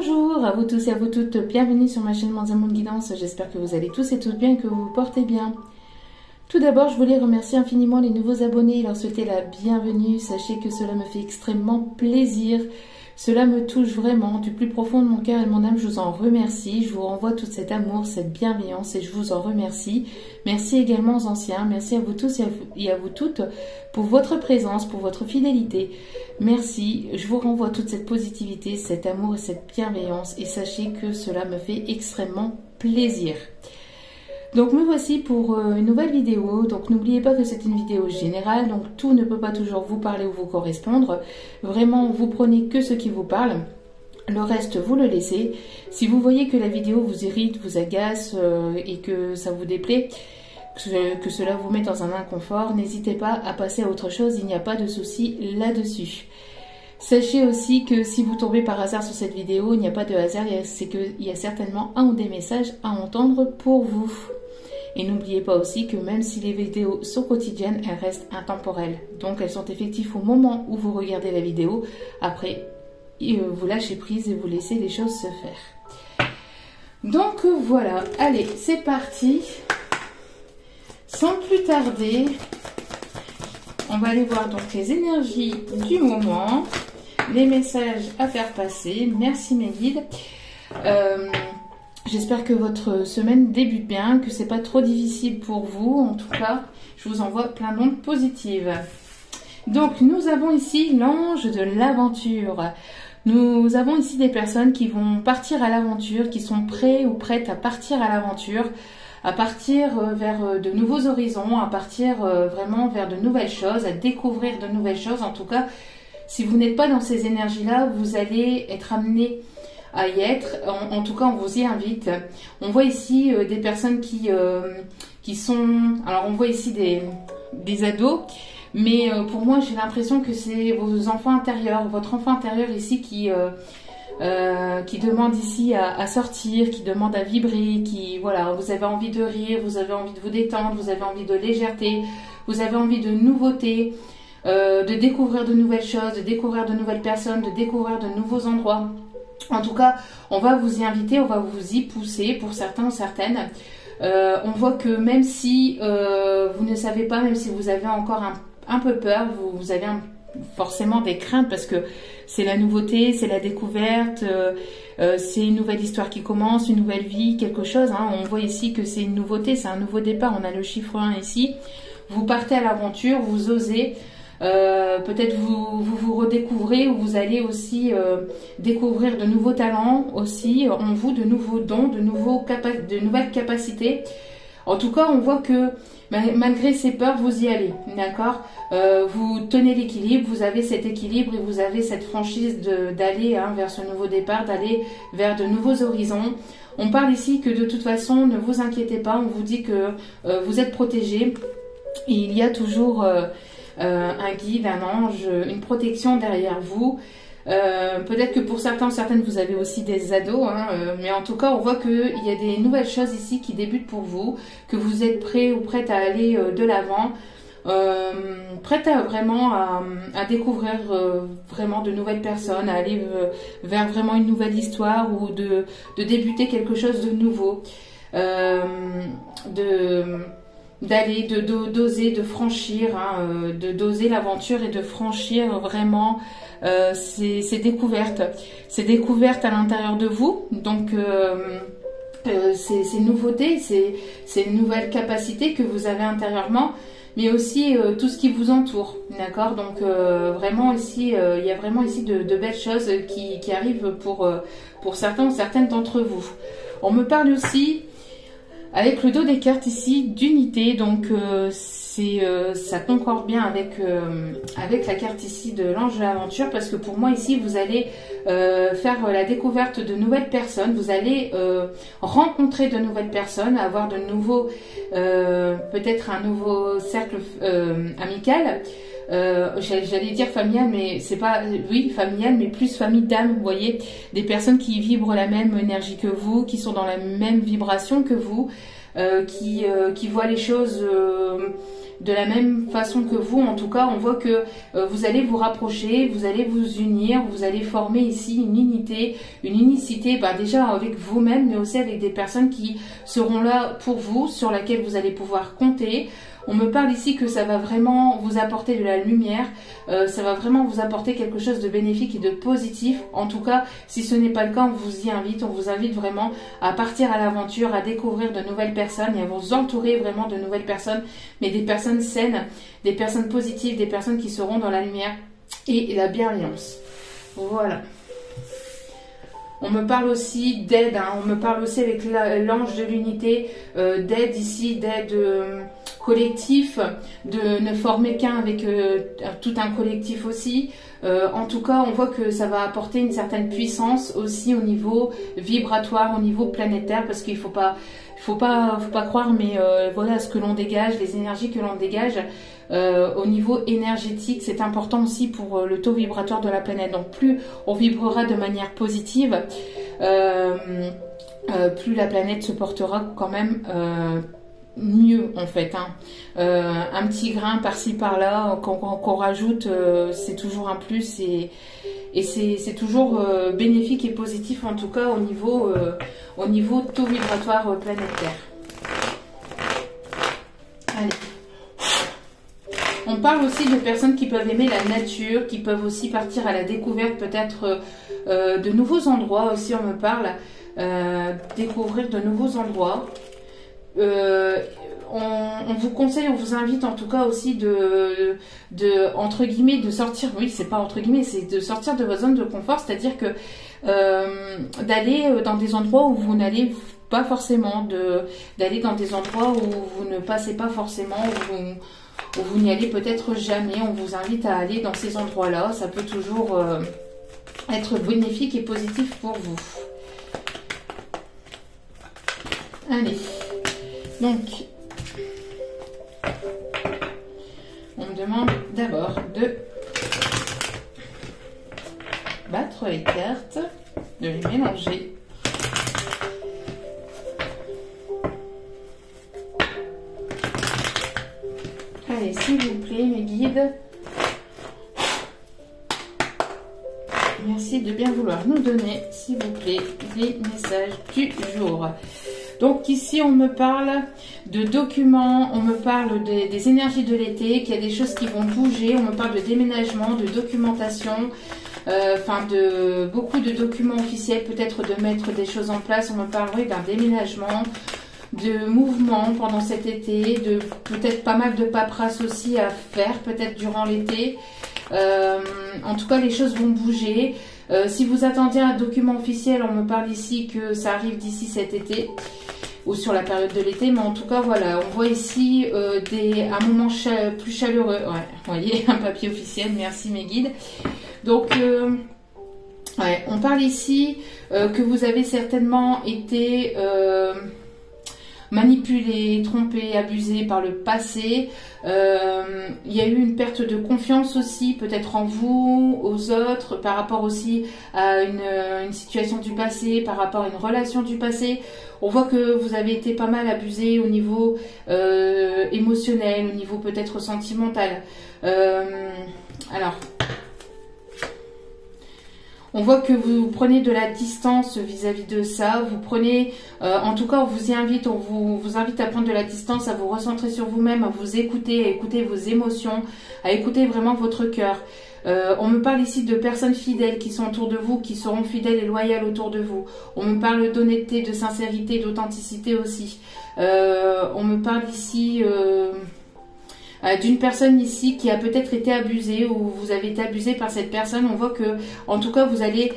Bonjour à vous tous et à vous toutes, bienvenue sur ma chaîne Manzamoun Guidance, j'espère que vous allez tous et toutes bien et que vous vous portez bien. Tout d'abord, je voulais remercier infiniment les nouveaux abonnés et leur souhaiter la bienvenue. Sachez que cela me fait extrêmement plaisir, cela me touche vraiment du plus profond de mon cœur et de mon âme. Je vous en remercie, je vous renvoie tout cet amour, cette bienveillance et je vous en remercie. Merci également aux anciens, merci à vous tous et à vous toutes pour votre présence, pour votre fidélité. Merci, je vous renvoie toute cette positivité, cet amour et cette bienveillance et sachez que cela me fait extrêmement plaisir. Donc me voici pour une nouvelle vidéo. Donc n'oubliez pas que c'est une vidéo générale, donc tout ne peut pas toujours vous parler ou vous correspondre. Vraiment, vous prenez que ce qui vous parle. Le reste, vous le laissez. Si vous voyez que la vidéo vous irrite, vous agace et que ça vous déplaît, que cela vous met dans un inconfort, n'hésitez pas à passer à autre chose, il n'y a pas de souci là-dessus. Sachez aussi que si vous tombez par hasard sur cette vidéo, il n'y a pas de hasard, c'est qu'il y a certainement un ou des messages à entendre pour vous. Et n'oubliez pas aussi que même si les vidéos sont quotidiennes, elles restent intemporelles. Donc elles sont effectives au moment où vous regardez la vidéo. Après, vous lâchez prise et vous laissez les choses se faire. Donc voilà, allez, c'est parti. Sans plus tarder, on va aller voir donc les énergies du moment, les messages à faire passer. Merci mes guides. J'espère que votre semaine débute bien, que c'est pas trop difficile pour vous. En tout cas, je vous envoie plein d'ondes positives. Donc, nous avons ici l'ange de l'aventure. Nous avons ici des personnes qui vont partir à l'aventure, qui sont prêts ou prêtes à partir à l'aventure, à partir vers de nouveaux horizons, à partir vraiment vers de nouvelles choses, à découvrir de nouvelles choses. En tout cas, si vous n'êtes pas dans ces énergies-là, vous allez être amené à y être. En tout cas, on vous y invite. On voit ici des personnes qui sont... Alors, on voit ici des ados, mais pour moi, j'ai l'impression que c'est vos enfants intérieurs, votre enfant intérieur ici qui demande ici à sortir, qui demande à vibrer, qui, voilà, vous avez envie de rire, vous avez envie de vous détendre, vous avez envie de légèreté, vous avez envie de nouveauté, de découvrir de nouvelles choses, de découvrir de nouvelles personnes, de découvrir de nouveaux endroits. En tout cas, on va vous y inviter, on va vous y pousser pour certains ou certaines. On voit que même si vous ne savez pas, même si vous avez encore un peu peur, vous avez forcément des craintes parce que c'est la nouveauté, c'est la découverte, c'est une nouvelle histoire qui commence, une nouvelle vie, quelque chose. Hein. On voit ici que c'est une nouveauté, c'est un nouveau départ. On a le chiffre 1 ici. Vous partez à l'aventure, vous osez. Peut-être vous redécouvrez ou vous allez aussi découvrir de nouveaux talents aussi en vous, de nouveaux dons, de nouvelles capacités. En tout cas, on voit que malgré ces peurs, vous y allez, d'accord. Vous tenez l'équilibre, vous avez cet équilibre et vous avez cette franchise d'aller vers ce nouveau départ, d'aller vers de nouveaux horizons. On parle ici que de toute façon, ne vous inquiétez pas, on vous dit que vous êtes protégés. Et il y a toujours un guide, un ange, une protection derrière vous. Peut-être que pour certains ou certaines, vous avez aussi des ados, mais en tout cas, on voit qu'il y a des nouvelles choses ici qui débutent pour vous, que vous êtes prêts ou prêtes à aller de l'avant, prêtes à vraiment à découvrir vraiment de nouvelles personnes, à aller vers vraiment une nouvelle histoire ou de débuter quelque chose de nouveau, d'oser, de franchir, d'oser l'aventure et de franchir vraiment ces découvertes à l'intérieur de vous. Donc ces nouveautés, ces nouvelles capacités que vous avez intérieurement, mais aussi tout ce qui vous entoure, d'accord. Donc vraiment ici, il y a vraiment ici de belles choses qui arrivent pour certains ou certaines d'entre vous. On me parle aussi avec le dos des cartes ici d'unité, donc ça concorde bien avec la carte ici de l'ange de l'aventure, parce que pour moi ici vous allez faire la découverte de nouvelles personnes, vous allez rencontrer de nouvelles personnes, avoir de nouveaux, peut-être un nouveau cercle amical. J'allais dire familial, mais c'est pas, oui, familial, mais plus famille d'âme, vous voyez, des personnes qui vibrent la même énergie que vous, qui sont dans la même vibration que vous, qui voient les choses de la même façon que vous. En tout cas, on voit que vous allez vous rapprocher, vous allez vous unir, vous allez former ici une unité, une unicité, déjà avec vous-même, mais aussi avec des personnes qui seront là pour vous, sur laquelle vous allez pouvoir compter. On me parle ici que ça va vraiment vous apporter de la lumière, ça va vraiment vous apporter quelque chose de bénéfique et de positif. En tout cas, si ce n'est pas le cas, on vous invite vraiment à partir à l'aventure, à découvrir de nouvelles personnes et à vous entourer vraiment de nouvelles personnes, mais des personnes saines, des personnes positives, des personnes qui seront dans la lumière et la bienveillance. Voilà. On me parle aussi d'aide, on me parle aussi avec l'ange de l'unité, d'aide ici, d'aide collectif, de ne former qu'un avec tout un collectif aussi. En tout cas, on voit que ça va apporter une certaine puissance aussi au niveau vibratoire, au niveau planétaire, parce qu'il faut pas croire, mais voilà ce que l'on dégage, les énergies que l'on dégage. Au niveau énergétique, c'est important aussi pour le taux vibratoire de la planète. Donc plus on vibrera de manière positive, plus la planète se portera quand même mieux en fait. Un petit grain par-ci par-là qu'on rajoute, c'est toujours un plus et c'est toujours bénéfique et positif en tout cas au niveau taux vibratoire planétaire. Allez. On parle aussi de personnes qui peuvent aimer la nature, qui peuvent aussi partir à la découverte peut-être de nouveaux endroits aussi, on me parle, découvrir de nouveaux endroits. On vous conseille, on vous invite en tout cas aussi entre guillemets, de sortir, oui c'est pas entre guillemets, c'est de sortir de votre zone de confort, c'est-à-dire que d'aller dans des endroits où vous n'allez pas forcément, d'aller dans des endroits où vous ne passez pas forcément, où vous n'y allez peut-être jamais. On vous invite à aller dans ces endroits-là. Ça peut toujours être bénéfique et positif pour vous. Allez. Donc, on me demande d'abord de battre les cartes, de les mélanger. Allez, s'il vous plaît, mes guides, merci de bien vouloir nous donner, s'il vous plaît, les messages du jour. Donc ici, on me parle de documents, on me parle des énergies de l'été, qu'il y a des choses qui vont bouger, on me parle de déménagement, de documentation, de beaucoup de documents officiels, peut-être de mettre des choses en place. On me parlerait d'un déménagement, de mouvement pendant cet été, de peut-être pas mal de paperasse aussi à faire peut-être durant l'été. En tout cas, les choses vont bouger. Si vous attendiez un document officiel, on me parle ici que ça arrive d'ici cet été ou sur la période de l'été, mais en tout cas voilà, on voit ici un moment plus chaleureux. Ouais, vous voyez, un papier officiel, merci mes guides. Donc ouais, on parle ici que vous avez certainement été manipulé, trompé, abusé par le passé. Il y a eu une perte de confiance aussi, peut-être en vous, aux autres, par rapport aussi à une situation du passé, par rapport à une relation du passé. On voit que vous avez été pas mal abusé au niveau émotionnel, au niveau peut-être sentimental. Alors, on voit que vous prenez de la distance vis-à-vis de ça. Vous prenez, en tout cas, on vous invite à prendre de la distance, à vous recentrer sur vous-même, à vous écouter, à écouter vos émotions, à écouter vraiment votre cœur. On me parle ici de personnes fidèles qui sont autour de vous, qui seront fidèles et loyales autour de vous. On me parle d'honnêteté, de sincérité, d'authenticité aussi. On me parle ici d'une personne ici qui a peut-être été abusée ou vous avez été abusé par cette personne. On voit que, en tout cas, vous allez,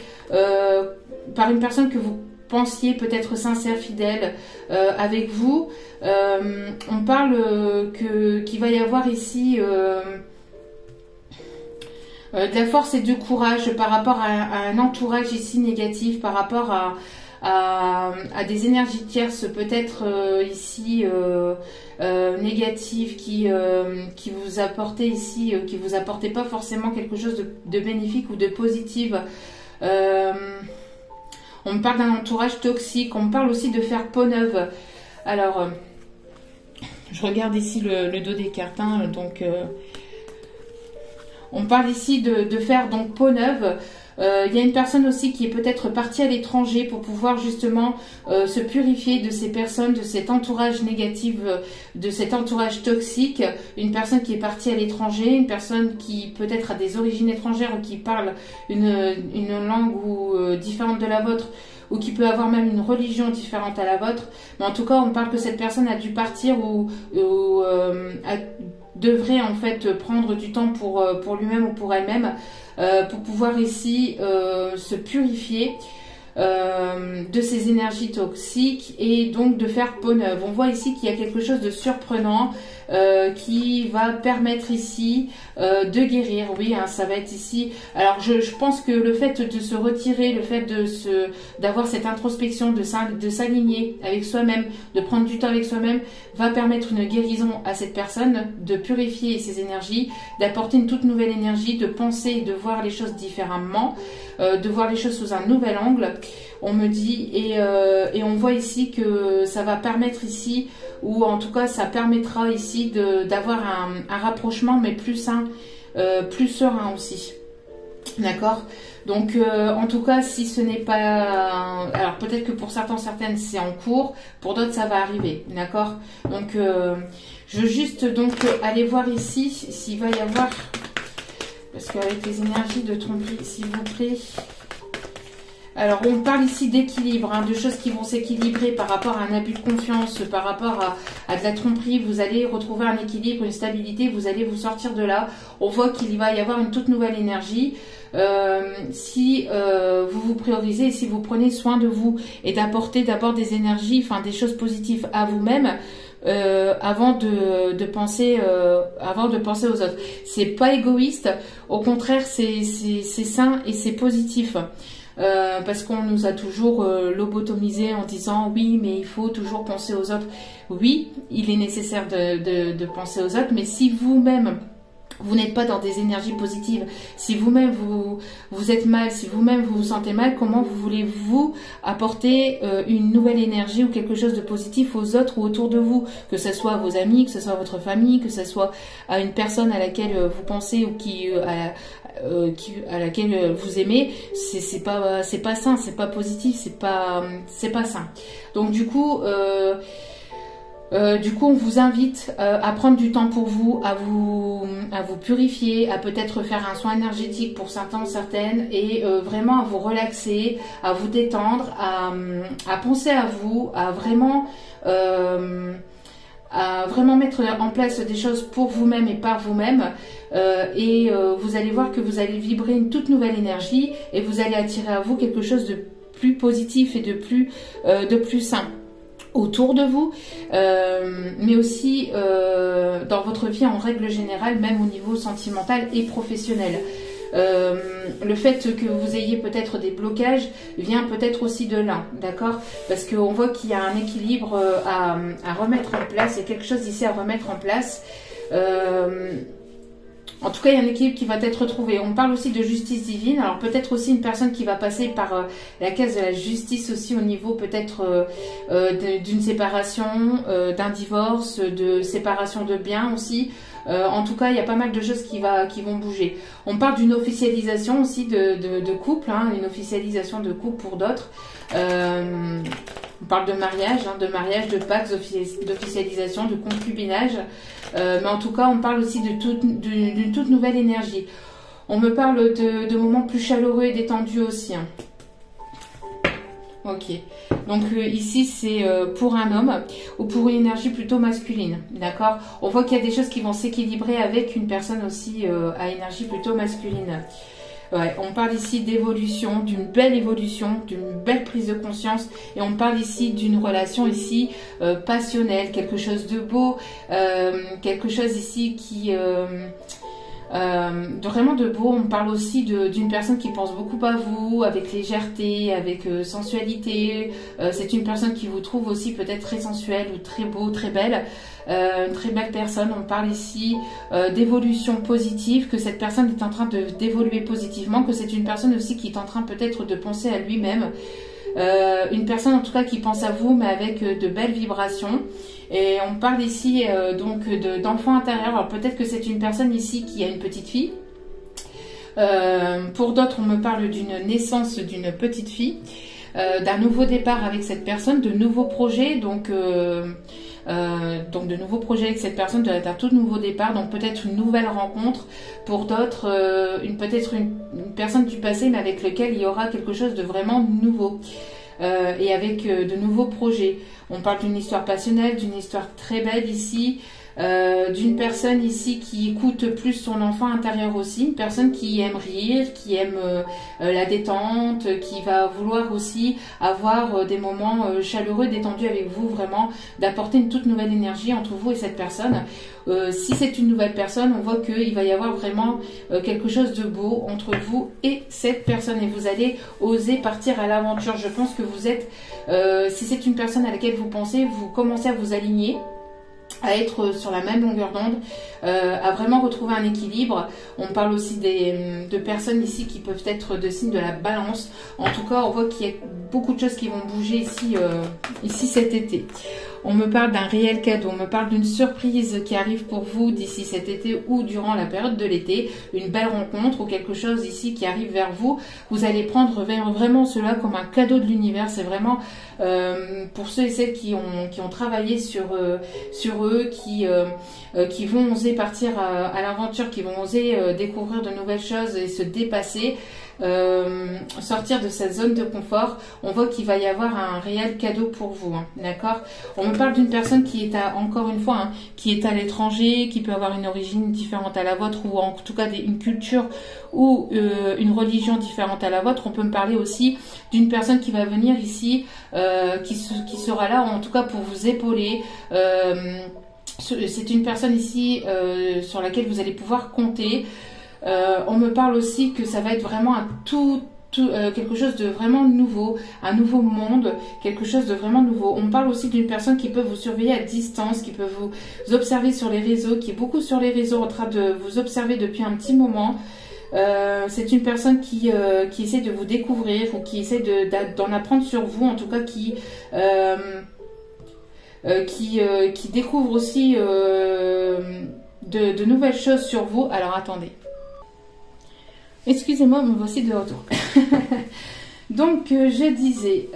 par une personne que vous pensiez peut-être sincère, fidèle avec vous. On parle qu'il va y avoir ici de la force et du courage par rapport à un entourage ici négatif, par rapport à des énergies tierces peut-être ici négatives qui vous apportaient ici, qui vous apportaient pas forcément quelque chose de bénéfique ou de positif. On me parle d'un entourage toxique, on me parle aussi de faire peau neuve. Alors, Je regarde ici le dos des cartes, hein, donc on parle ici de faire donc peau neuve. Il y a une personne aussi qui est peut-être partie à l'étranger pour pouvoir justement se purifier de ces personnes, de cet entourage négatif, de cet entourage toxique. Une personne qui est partie à l'étranger, une personne qui peut-être a des origines étrangères ou qui parle une langue différente de la vôtre, ou qui peut avoir même une religion différente à la vôtre. Mais en tout cas, on parle que cette personne a dû partir ou devrait en fait prendre du temps pour lui-même ou pour elle-même, pour pouvoir ici se purifier de ces énergies toxiques et donc de faire peau neuve. On voit ici qu'il y a quelque chose de surprenant qui va permettre ici de guérir. Oui, hein, ça va être ici. Alors je pense que le fait de se retirer, le fait d'avoir cette introspection, de s'aligner avec soi-même, de prendre du temps avec soi-même, va permettre une guérison à cette personne, de purifier ses énergies, d'apporter une toute nouvelle énergie, de penser et de voir les choses différemment, de voir les choses sous un nouvel angle, on me dit, et on voit ici que ça va permettre ici, ou en tout cas ça permettra ici d'avoir un rapprochement mais plus sain, plus serein aussi. D'accord? Donc en tout cas, si ce n'est pas... Alors peut-être que pour certaines c'est en cours, pour d'autres ça va arriver. D'accord? Donc je veux juste donc aller voir ici s'il va y avoir... Parce qu'avec les énergies de tromperie, s'il vous plaît... Alors, on parle ici d'équilibre, hein, de choses qui vont s'équilibrer par rapport à un abus de confiance, par rapport à de la tromperie. Vous allez retrouver un équilibre, une stabilité, vous allez vous sortir de là. On voit qu'il va y avoir une toute nouvelle énergie. Si vous vous priorisez et si vous prenez soin de vous et d'apporter d'abord des énergies, enfin des choses positives à vous-même, avant de penser aux autres. C'est pas égoïste, au contraire c'est sain et c'est positif. Parce qu'on nous a toujours lobotomisé en disant oui mais il faut toujours penser aux autres. Oui, il est nécessaire de penser aux autres, mais si vous-même vous n'êtes pas dans des énergies positives, si vous-même vous êtes mal, si vous-même vous vous sentez mal, comment vous voulez-vous apporter une nouvelle énergie ou quelque chose de positif aux autres ou autour de vous, que ce soit à vos amis, que ce soit à votre famille, que ce soit à une personne à laquelle vous pensez ou à laquelle vous aimez, c'est pas sain, c'est pas positif, c'est pas sain. Donc du coup on vous invite à prendre du temps pour vous, à vous purifier, à peut-être faire un soin énergétique pour certaines, et vraiment à vous relaxer, à vous détendre, à penser à vous, à vraiment mettre en place des choses pour vous-même et par vous-même, et vous allez voir que vous allez vibrer une toute nouvelle énergie et vous allez attirer à vous quelque chose de plus positif et de plus sain autour de vous, mais aussi dans votre vie en règle générale, même au niveau sentimental et professionnel. Le fait que vous ayez peut-être des blocages vient peut-être aussi de là, d'accord? Parce qu'on voit qu'il y a un équilibre à remettre en place, il y a quelque chose ici à remettre en place. En tout cas, il y a un équilibre qui va être trouvé. On parle aussi de justice divine. Alors peut-être aussi une personne qui va passer par la case de la justice aussi au niveau peut-être d'une séparation, d'un divorce, de séparation de biens aussi. En tout cas, il y a pas mal de choses qui vont bouger. On parle d'une officialisation aussi de couple, hein, une officialisation de couple pour d'autres. On parle de mariage, de pacte, d'officialisation, de concubinage. Mais en tout cas, on parle aussi d'une toute nouvelle énergie. On me parle de moments plus chaleureux et détendus aussi. Hein. Ok. Donc ici, c'est pour un homme ou pour une énergie plutôt masculine. D'accord? On voit qu'il y a des choses qui vont s'équilibrer avec une personne aussi à énergie plutôt masculine. Ouais, on parle ici d'évolution, d'une belle prise de conscience, et on parle ici d'une relation ici passionnelle, quelque chose de beau, quelque chose ici qui vraiment de beau. On parle aussi d'une personne qui pense beaucoup à vous, avec légèreté, avec sensualité. C'est une personne qui vous trouve aussi peut-être très sensuelle ou très beau, très belle. Une très belle personne. On parle ici d'évolution positive, que cette personne est en train d'évoluer positivement, que c'est une personne aussi qui est en train peut-être de penser à lui-même. Une personne en tout cas qui pense à vous, mais avec de belles vibrations. Et on parle ici donc d'enfant intérieur. Alors peut-être que c'est une personne ici qui a une petite fille. Pour d'autres, on me parle d'une naissance d'une petite fille, d'un nouveau départ avec cette personne, de nouveaux projets, donc de nouveaux projets avec cette personne, d'un tout nouveau départ, donc peut-être une nouvelle rencontre. Pour d'autres, peut-être une personne du passé, mais avec lequel il y aura quelque chose de vraiment nouveau. Et avec de nouveaux projets. On parle d'une histoire passionnelle, d'une histoire très belle ici, d'une personne ici qui écoute plus son enfant intérieur aussi, une personne qui aime rire, qui aime la détente, qui va vouloir aussi avoir des moments chaleureux, détendus avec vous, vraiment d'apporter une toute nouvelle énergie entre vous et cette personne. Si c'est une nouvelle personne, on voit qu'il va y avoir vraiment quelque chose de beau entre vous et cette personne et vous allez oser partir à l'aventure. Je pense que vous êtes, si c'est une personne à laquelle vous pensez, vous commencez à vous aligner, à être sur la même longueur d'onde, à vraiment retrouver un équilibre. On parle aussi de personnes ici qui peuvent être de signes de la balance. En tout cas, on voit qu'il y a beaucoup de choses qui vont bouger ici cet été. On me parle d'un réel cadeau, on me parle d'une surprise qui arrive pour vous d'ici cet été ou durant la période de l'été, une belle rencontre ou quelque chose ici qui arrive vers vous. Vous allez prendre vraiment cela comme un cadeau de l'univers. C'est vraiment pour ceux et celles qui ont travaillé sur eux, qui vont oser partir à l'aventure, qui vont oser découvrir de nouvelles choses et se dépasser. Sortir de cette zone de confort. On voit qu'il va y avoir un réel cadeau pour vous, hein, d'accord. On me parle d'une personne qui est encore une fois, qui est à l'étranger, qui peut avoir une origine différente à la vôtre ou en tout cas une culture ou une religion différente à la vôtre. On peut me parler aussi d'une personne qui va venir ici, qui sera là en tout cas pour vous épauler. C'est une personne ici sur laquelle vous allez pouvoir compter. On me parle aussi que ça va être vraiment quelque chose de vraiment nouveau, un nouveau monde, quelque chose de vraiment nouveau. On me parle aussi d'une personne qui peut vous surveiller à distance, qui peut vous observer sur les réseaux, qui est beaucoup sur les réseaux en train de vous observer depuis un petit moment. C'est une personne qui essaie de vous découvrir ou qui essaie d'en apprendre sur vous, en tout cas qui découvre aussi de nouvelles choses sur vous. Alors attendez. Excusez-moi, me voici de retour. Donc, je disais,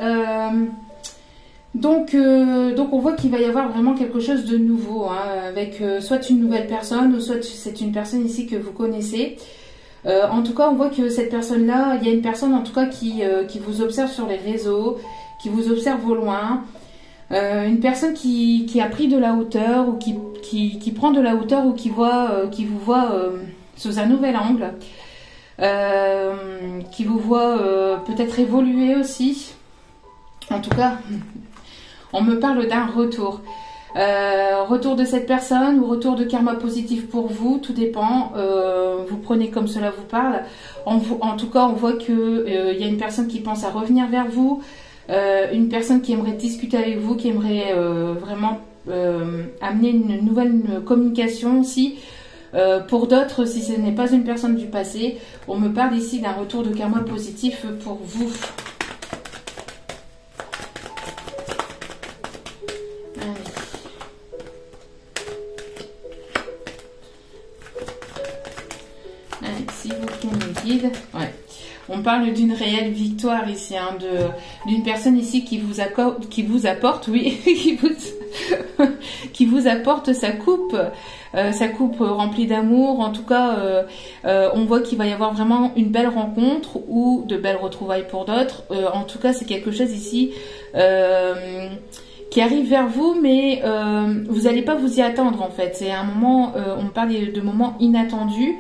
donc on voit qu'il va y avoir vraiment quelque chose de nouveau, hein, avec soit une nouvelle personne ou soit c'est une personne ici que vous connaissez. En tout cas, on voit que cette personne-là, il y a une personne en tout cas qui vous observe sur les réseaux, qui vous observe au loin. Une personne qui a pris de la hauteur ou qui prend de la hauteur ou qui vous voit sous un nouvel angle. Qui vous voit peut-être évoluer aussi. En tout cas, on me parle d'un retour. Retour de cette personne ou retour de karma positif pour vous, tout dépend. Vous prenez comme cela vous parle. En tout cas, on voit que il y a une personne qui pense à revenir vers vous, une personne qui aimerait discuter avec vous, qui aimerait vraiment amener une nouvelle communication aussi. Pour d'autres, si ce n'est pas une personne du passé, on me parle ici d'un retour de karma positif pour vous. Allez, s'il vous plaît, mes guides. Ouais. On parle d'une réelle victoire ici, hein, d'une personne ici qui vous apporte, oui, qui vous apporte sa coupe remplie d'amour. En tout cas, on voit qu'il va y avoir vraiment une belle rencontre ou de belles retrouvailles pour d'autres. En tout cas, c'est quelque chose ici qui arrive vers vous, mais vous n'allez pas vous y attendre en fait. C'est un moment, on parle de moments inattendus.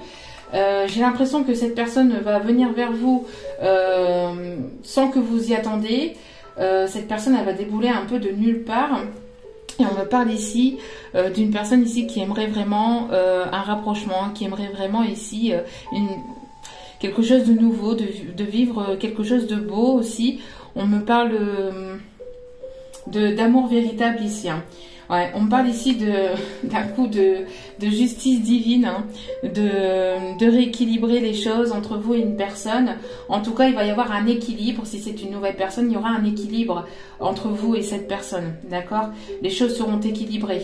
J'ai l'impression que cette personne va venir vers vous sans que vous y attendez. Cette personne, elle va débouler un peu de nulle part. Et on me parle ici d'une personne ici qui aimerait vraiment un rapprochement, qui aimerait vraiment ici quelque chose de nouveau, de vivre quelque chose de beau aussi. On me parle d'amour véritable ici, hein. Ouais, on parle ici d'un coup de justice divine, hein, de rééquilibrer les choses entre vous et une personne. En tout cas, il va y avoir un équilibre. Si c'est une nouvelle personne, il y aura un équilibre entre vous et cette personne. D'accord? Les choses seront équilibrées.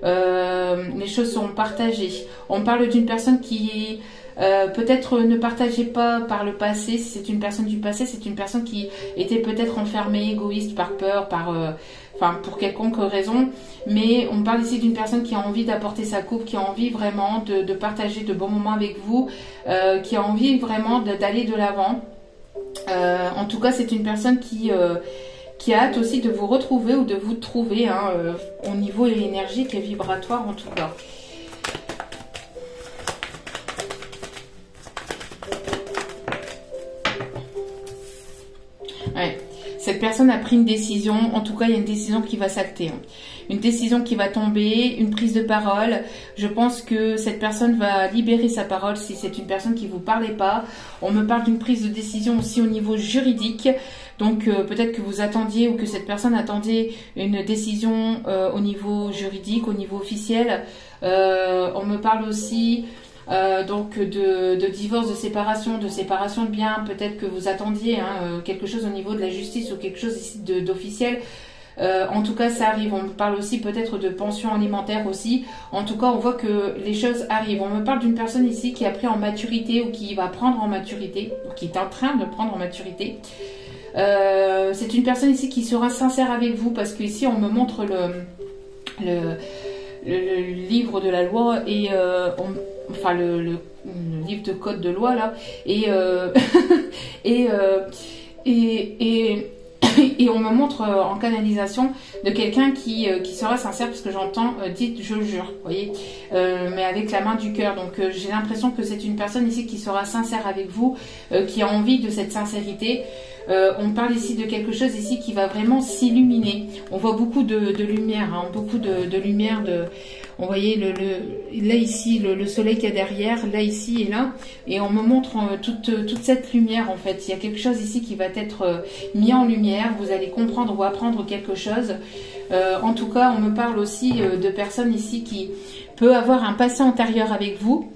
Les choses seront partagées. On parle d'une personne qui peut-être ne partageait pas par le passé. Si c'est une personne du passé, c'est une personne qui était peut-être enfermée, égoïste, par peur, enfin pour quelconque raison. Mais on parle ici d'une personne qui a envie d'apporter sa coupe, qui a envie vraiment de partager de bons moments avec vous, qui a envie vraiment d'aller de l'avant. En tout cas, c'est une personne qui a hâte aussi de vous retrouver ou de vous trouver, hein, au niveau énergique et vibratoire en tout cas. Ouais. Cette personne a pris une décision, en tout cas il y a une décision qui va s'acter, hein. Une décision qui va tomber, une prise de parole. Je pense que cette personne va libérer sa parole si c'est une personne qui ne vous parlait pas. On me parle d'une prise de décision aussi au niveau juridique. Donc peut-être que vous attendiez ou que cette personne attendait une décision au niveau juridique, au niveau officiel. On me parle aussi donc de divorce, de séparation de biens. Peut-être que vous attendiez, hein, quelque chose au niveau de la justice ou quelque chose ici d'officiel. En tout cas, ça arrive. On me parle aussi peut-être de pension alimentaire aussi. En tout cas, on voit que les choses arrivent. On me parle d'une personne ici qui a pris en maturité ou qui va prendre en maturité, ou qui est en train de prendre en maturité. C'est une personne ici qui sera sincère avec vous parce qu'ici, on me montre le livre de la loi et enfin le livre de code de loi là et et on me montre en canalisation de quelqu'un qui sera sincère parce que j'entends dites je jure, vous voyez, mais avec la main du cœur. Donc j'ai l'impression que c'est une personne ici qui sera sincère avec vous, qui a envie de cette sincérité. On parle ici de quelque chose ici qui va vraiment s'illuminer. On voit beaucoup de lumière, hein, beaucoup de lumière. On voyait là ici le soleil qu'il y a derrière, là ici et là, et on me montre toute cette lumière en fait. Il y a quelque chose ici qui va être mis en lumière. Vous allez comprendre ou apprendre quelque chose. En tout cas, on me parle aussi de personnes ici qui peut avoir un passé antérieur avec vous.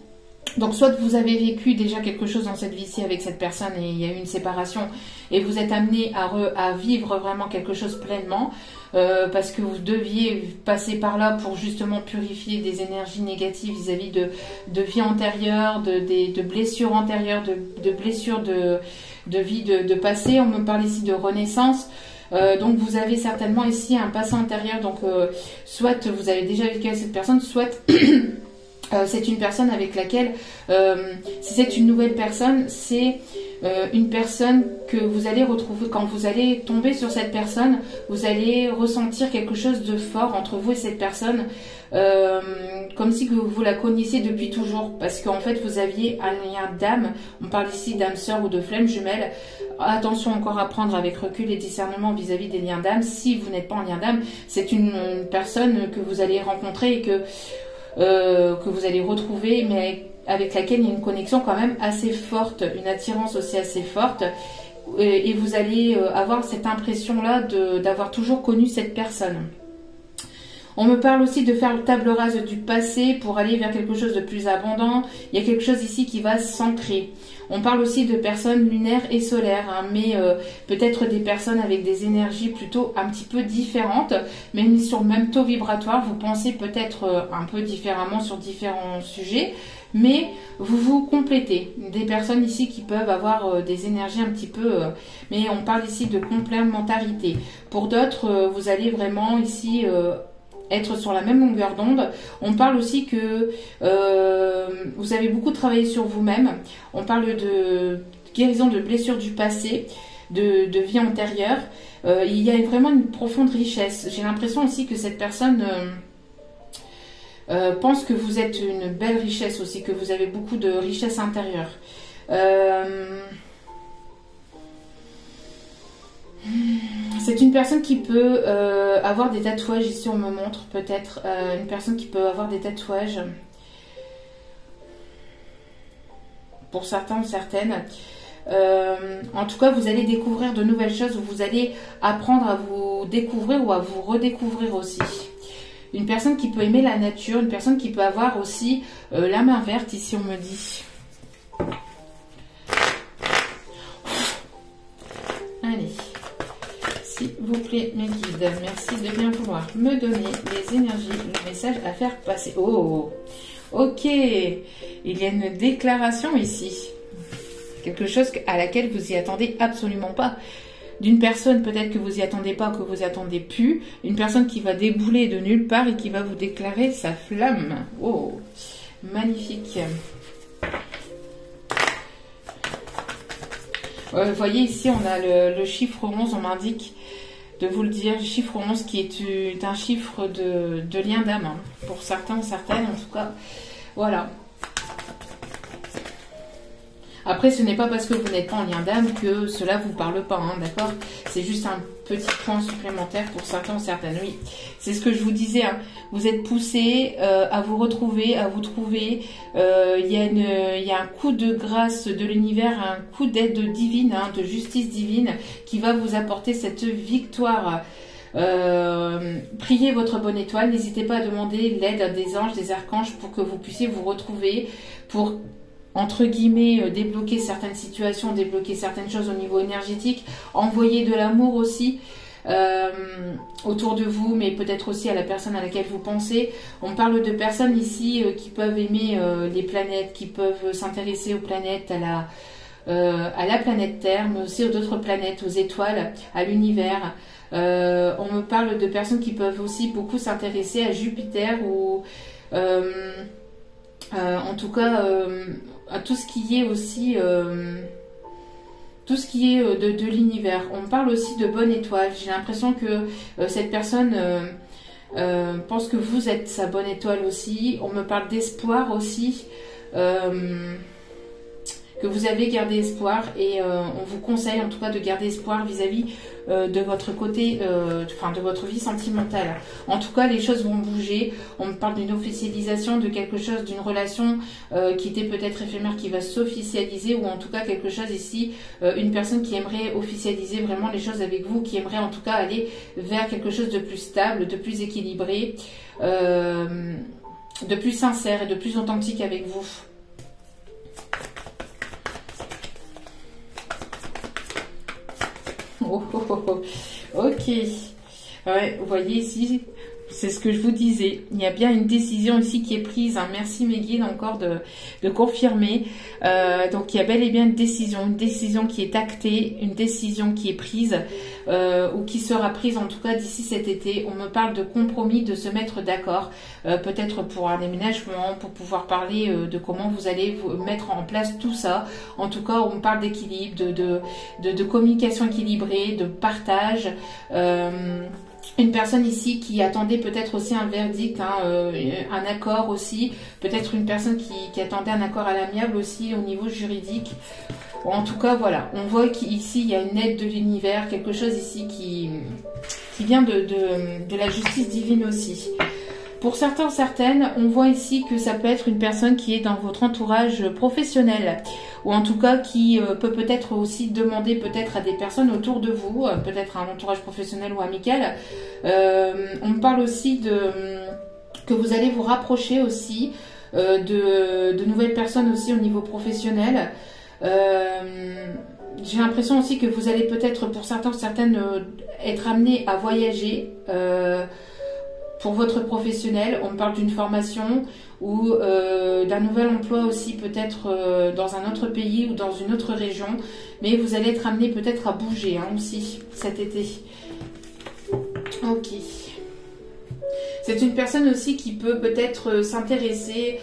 Donc soit vous avez vécu déjà quelque chose dans cette vie-ci avec cette personne et il y a eu une séparation et vous êtes amené à vivre vraiment quelque chose pleinement parce que vous deviez passer par là pour justement purifier des énergies négatives vis-à-vis de vie antérieure, de blessures antérieures, de blessures de vie de passé. On me parle ici de renaissance. Donc vous avez certainement ici un passé antérieur, donc soit vous avez déjà vécu avec cette personne, soit c'est une personne avec laquelle, si c'est une nouvelle personne, c'est une personne que vous allez retrouver. Quand vous allez tomber sur cette personne, vous allez ressentir quelque chose de fort entre vous et cette personne, comme si vous la connaissiez depuis toujours, parce qu'en fait vous aviez un lien d'âme. On parle ici d'âme sœur ou de flamme jumelle. Attention encore à prendre avec recul et discernement vis-à-vis des liens d'âme. Si vous n'êtes pas en lien d'âme, c'est une personne que vous allez rencontrer et que vous allez retrouver, mais avec laquelle il y a une connexion quand même assez forte, une attirance aussi assez forte, et vous allez avoir cette impression-là d'avoir toujours connu cette personne. On me parle aussi de faire table rase du passé pour aller vers quelque chose de plus abondant. Il y a quelque chose ici qui va s'ancrer. On parle aussi de personnes lunaires et solaires, hein, mais peut-être des personnes avec des énergies plutôt un petit peu différentes, mais sur le même taux vibratoire. Vous pensez peut-être un peu différemment sur différents sujets, mais vous vous complétez. Des personnes ici qui peuvent avoir des énergies un petit peu, mais on parle ici de complémentarité. Pour d'autres, vous allez vraiment ici être sur la même longueur d'onde. On parle aussi que vous avez beaucoup travaillé sur vous-même. On parle de guérison de blessures du passé, de vie antérieure. Il y a vraiment une profonde richesse. J'ai l'impression aussi que cette personne pense que vous êtes une belle richesse aussi, que vous avez beaucoup de richesse intérieure. C'est une personne qui peut avoir des tatouages, ici on me montre peut-être une personne qui peut avoir des tatouages, pour certains ou certaines. En tout cas, vous allez découvrir de nouvelles choses, vous allez apprendre à vous découvrir ou à vous redécouvrir aussi. Une personne qui peut aimer la nature, une personne qui peut avoir aussi la main verte, ici on me dit. Allez, s'il vous plaît mes guides, merci de bien vouloir me donner les énergies, le message à faire passer. Oh, ok, il y a une déclaration ici. Quelque chose à laquelle vous y attendez absolument pas. D'une personne peut-être que vous y attendez pas, que vous y attendez plus. Une personne qui va débouler de nulle part et qui va vous déclarer sa flamme. Oh, magnifique. Vous voyez ici, on a le chiffre 11, on m'indique de vous le dire, le chiffre 11 qui est un chiffre de lien d'âme, hein, pour certains, certaines en tout cas. Voilà. Après, ce n'est pas parce que vous n'êtes pas en lien d'âme que cela ne vous parle pas, hein, d'accord? C'est juste un petit point supplémentaire pour certains, certaines. Oui, c'est ce que je vous disais, hein. Vous êtes poussé à vous retrouver, à vous trouver. Il y a un coup de grâce de l'univers, un coup d'aide divine, hein, de justice divine qui va vous apporter cette victoire. Priez votre bonne étoile. N'hésitez pas à demander l'aide des anges, des archanges pour que vous puissiez vous retrouver, pour entre guillemets débloquer certaines situations, débloquer certaines choses au niveau énergétique, envoyer de l'amour aussi autour de vous, mais peut-être aussi à la personne à laquelle vous pensez. On parle de personnes ici qui peuvent aimer les planètes, qui peuvent s'intéresser aux planètes, à la planète Terre, mais aussi aux autres planètes, aux étoiles, à l'univers. On me parle de personnes qui peuvent aussi beaucoup s'intéresser à Jupiter ou en tout cas à tout ce qui est aussi tout ce qui est de l'univers. On parle aussi de bonne étoile. J'ai l'impression que cette personne pense que vous êtes sa bonne étoile aussi. On me parle d'espoir aussi, que vous avez gardé espoir, et on vous conseille en tout cas de garder espoir vis-à-vis de votre côté, enfin de votre vie sentimentale. En tout cas, les choses vont bouger. On me parle d'une officialisation de quelque chose, d'une relation qui était peut-être éphémère, qui va s'officialiser, ou en tout cas quelque chose ici, une personne qui aimerait officialiser vraiment les choses avec vous, qui aimerait en tout cas aller vers quelque chose de plus stable, de plus équilibré, de plus sincère et de plus authentique avec vous. Oh, oh, oh, oh. Ok. Ouais, vous voyez ici, c'est ce que je vous disais. Il y a bien une décision ici qui est prise, hein. Merci mes guides encore de confirmer. Donc il y a bel et bien une décision qui est actée, une décision qui est prise ou qui sera prise en tout cas d'ici cet été. On me parle de compromis, de se mettre d'accord, peut-être pour un déménagement, pour pouvoir parler de comment vous allez vous mettre en place tout ça. En tout cas, on me parle d'équilibre, de communication équilibrée, de partage. Une personne ici qui attendait peut-être aussi un verdict, hein, un accord aussi. Peut-être une personne qui attendait un accord à l'amiable aussi au niveau juridique. Bon, en tout cas, voilà. On voit qu'ici, il y a une aide de l'univers, quelque chose ici qui vient de la justice divine aussi. Pour certains, certaines, on voit ici que ça peut être une personne qui est dans votre entourage professionnel, ou en tout cas qui peut peut-être aussi demander peut-être à des personnes autour de vous, peut-être un entourage professionnel ou amical. On me parle aussi que vous allez vous rapprocher aussi de nouvelles personnes aussi au niveau professionnel. J'ai l'impression aussi que vous allez peut-être, pour certains, certaines, être amenés à voyager pour votre professionnel. On me parle d'une formation ou d'un nouvel emploi aussi, peut-être dans un autre pays ou dans une autre région. Mais vous allez être amené peut-être à bouger, hein, aussi cet été. Ok. C'est une personne aussi qui peut peut-être s'intéresser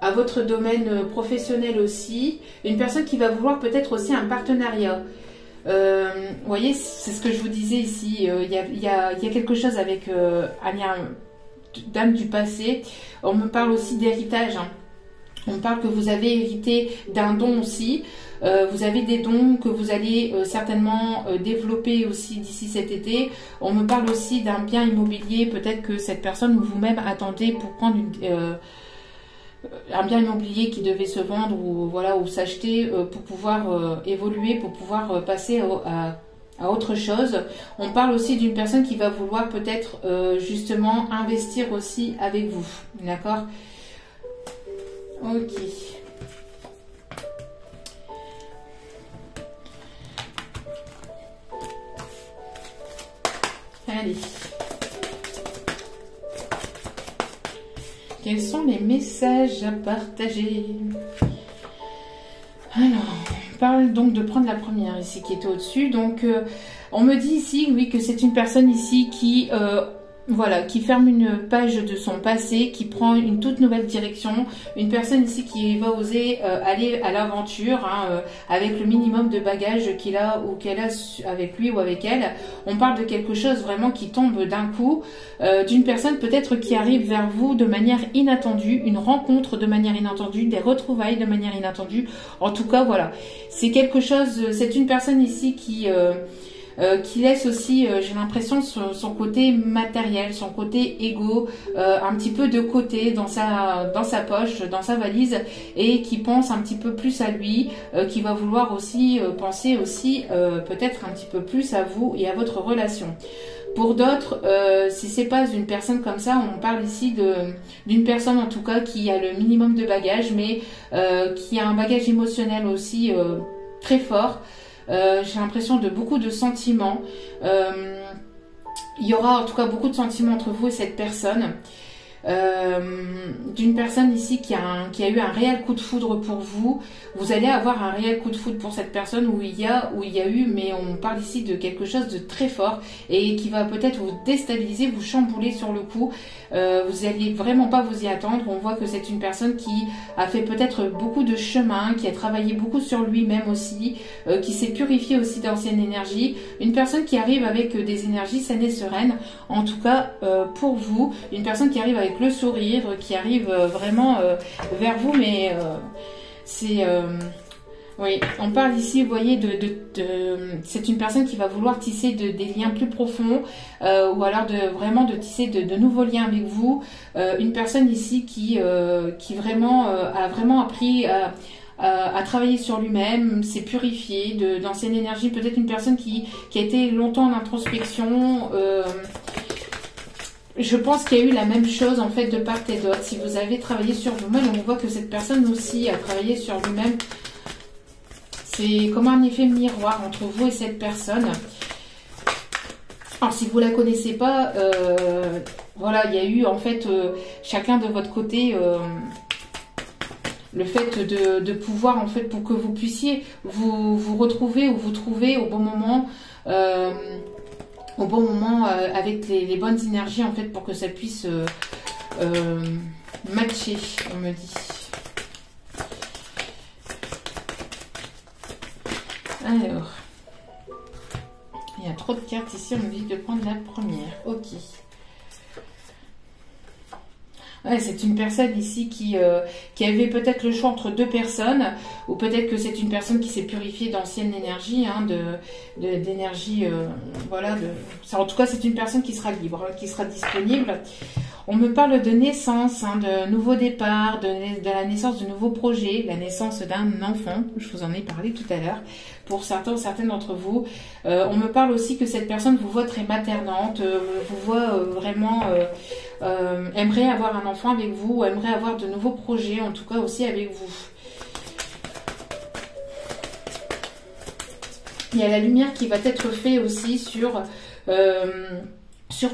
à votre domaine professionnel aussi. Une personne qui va vouloir peut-être aussi un partenariat. Vous voyez, c'est ce que je vous disais ici. Il y a quelque chose avec un lien d'âme du passé. On me parle aussi d'héritage, hein. On parle que vous avez hérité d'un don aussi. Vous avez des dons que vous allez certainement développer aussi d'ici cet été. On me parle aussi d'un bien immobilier. Peut-être que cette personne ou vous-même attendez pour prendre un bien immobilier qui devait se vendre ou voilà, ou s'acheter pour pouvoir évoluer, pour pouvoir passer à autre chose. On parle aussi d'une personne qui va vouloir peut-être justement investir aussi avec vous. D'accord? Ok. Allez. Quels sont les messages à partager? Alors, on parle donc de prendre la première ici qui était au-dessus. Donc, on me dit ici, oui, que c'est une personne ici qui... voilà, qui ferme une page de son passé, qui prend une toute nouvelle direction, une personne ici qui va oser aller à l'aventure hein, avec le minimum de bagages qu'il a ou qu'elle a avec lui ou avec elle. On parle de quelque chose vraiment qui tombe d'un coup, d'une personne peut-être qui arrive vers vous de manière inattendue, une rencontre de manière inattendue, des retrouvailles de manière inattendue. En tout cas, voilà, c'est quelque chose, c'est une personne ici qui laisse aussi, j'ai l'impression, son côté matériel, son côté égo, un petit peu de côté dans sa poche, dans sa valise, et qui pense un petit peu plus à lui, qui va vouloir aussi penser aussi peut-être un petit peu plus à vous et à votre relation. Pour d'autres, si c'est pas une personne comme ça, on parle ici d'une personne en tout cas qui a le minimum de bagages, mais qui a un bagage émotionnel aussi très fort. J'ai l'impression de beaucoup de sentiments. Il y aura en tout cas beaucoup de sentiments entre vous et cette personne. D'une personne ici qui a eu un réel coup de foudre pour vous. Vous allez avoir un réel coup de foudre pour cette personne où il y a eu, mais on parle ici de quelque chose de très fort et qui va peut-être vous déstabiliser, vous chambouler sur le coup. Vous n'alliez vraiment pas vous y attendre. On voit que c'est une personne qui a fait peut-être beaucoup de chemin, qui a travaillé beaucoup sur lui-même aussi, qui s'est purifié aussi d'anciennes énergies. Une personne qui arrive avec des énergies saines et sereines, en tout cas pour vous. Une personne qui arrive avec le sourire, qui arrive vraiment vers vous, mais c'est... oui, on parle ici, vous voyez, c'est une personne qui va vouloir tisser des liens plus profonds ou alors vraiment de tisser de nouveaux liens avec vous. Une personne ici qui vraiment a vraiment appris à travailler sur lui-même, s'est purifié d'ancienne énergie. Peut-être une personne qui a été longtemps en introspection. Je pense qu'il y a eu la même chose en fait de part et d'autre. Si vous avez travaillé sur vous-même, on voit que cette personne aussi a travaillé sur lui-même. C'est comme un effet miroir entre vous et cette personne. Alors si vous la connaissez pas, voilà, il y a eu en fait chacun de votre côté le fait de pouvoir en fait pour que vous puissiez vous retrouver ou vous trouver au bon moment. Avec les bonnes énergies en fait pour que ça puisse matcher, on me dit. Alors, il y a trop de cartes ici, on me dit de prendre la première. Ok. Ouais, c'est une personne ici qui avait peut-être le choix entre deux personnes, ou peut-être que c'est une personne qui s'est purifiée d'anciennes énergies, hein, d'énergie, voilà. En tout cas, c'est une personne qui sera libre, hein, qui sera disponible. On me parle de naissance, hein, de nouveau départ, de la naissance de nouveaux projets, la naissance d'un enfant. Je vous en ai parlé tout à l'heure. Pour certains ou certaines d'entre vous, on me parle aussi que cette personne vous voit très maternante, vous voit vraiment aimerait avoir un enfant avec vous, ou aimerait avoir de nouveaux projets, en tout cas aussi avec vous. Il y a la lumière qui va être faite aussi sur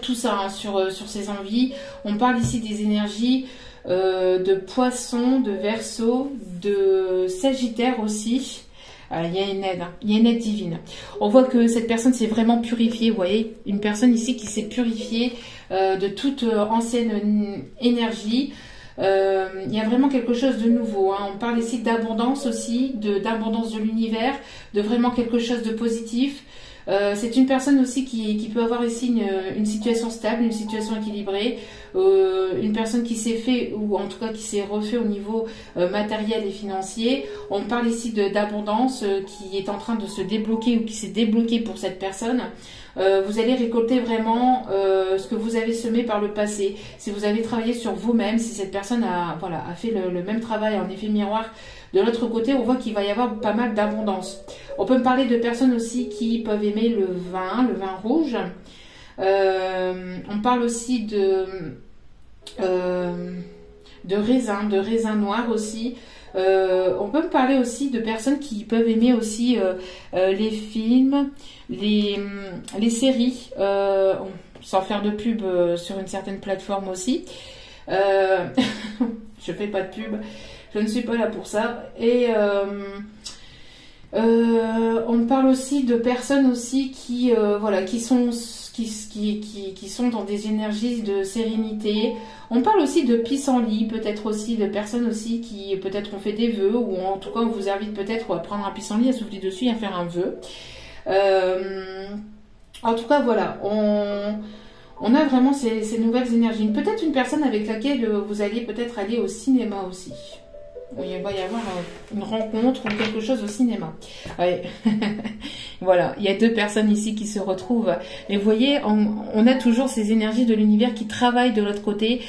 tout ça, hein, sur ces envies. On parle ici des énergies de Poisson, de Verseau, de Sagittaire aussi. Il y a une aide, hein. Il y a une aide divine. On voit que cette personne s'est vraiment purifiée, vous voyez, une personne ici qui s'est purifiée de toute ancienne énergie. Il y a vraiment quelque chose de nouveau, hein. On parle ici d'abondance aussi, d'abondance de l'univers, de vraiment quelque chose de positif. C'est une personne aussi qui peut avoir ici une situation stable, une situation équilibrée, une personne qui s'est fait, ou en tout cas qui s'est refait au niveau matériel et financier. On parle ici d'abondance qui est en train de se débloquer ou qui s'est débloqué pour cette personne. Vous allez récolter vraiment ce que vous avez semé par le passé. Si vous avez travaillé sur vous-même, si cette personne a fait le même travail en effet miroir De l'autre côté, on voit qu'il va y avoir pas mal d'abondance. On peut me parler de personnes aussi qui peuvent aimer le vin rouge. On parle aussi de raisins noirs aussi. On peut me parler aussi de personnes qui peuvent aimer aussi les films, les séries, sans faire de pub sur une certaine plateforme aussi. Je fais pas de pub, je ne suis pas là pour ça. Et on me parle aussi de personnes aussi qui voilà, qui sont dans des énergies de sérénité. On parle aussi de pissenlit, peut-être aussi de personnes aussi qui peut-être ont fait des vœux, ou en tout cas on vous invite peut-être à prendre un pissenlit, à souffler dessus et à faire un vœu. En tout cas voilà, on a vraiment ces nouvelles énergies. Peut-être une personne avec laquelle vous allez peut-être aller au cinéma aussi. Il va y avoir une rencontre ou quelque chose au cinéma. Ouais. Voilà, il y a deux personnes ici qui se retrouvent. Mais vous voyez, on a toujours ces énergies de l'univers qui travaillent de l'autre côté,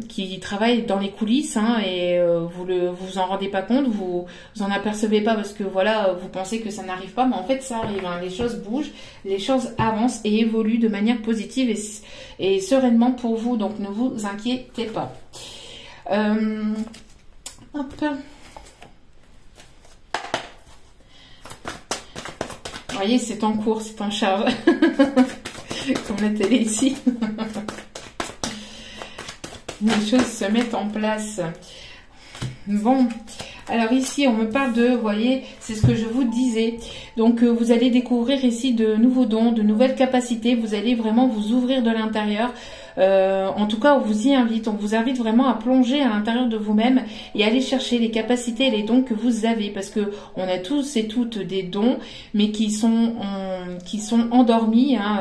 qui travaillent dans les coulisses, hein, et vous en rendez pas compte, vous en apercevez pas parce que voilà, vous pensez que ça n'arrive pas, mais en fait ça arrive. Hein. Les choses bougent, les choses avancent et évoluent de manière positive et sereinement pour vous. Donc ne vous inquiétez pas. Hop. Vous voyez, c'est en cours, c'est en charge. Comme la télé ici. Les choses se mettent en place. Bon. Alors ici, on me parle de, vous voyez, c'est ce que je vous disais. Donc, vous allez découvrir ici de nouveaux dons, de nouvelles capacités. Vous allez vraiment vous ouvrir de l'intérieur. En tout cas, on vous y invite. On vous invite vraiment à plonger à l'intérieur de vous-même et aller chercher les capacités et les dons que vous avez. Parce que on a tous et toutes des dons, mais qui sont endormis hein,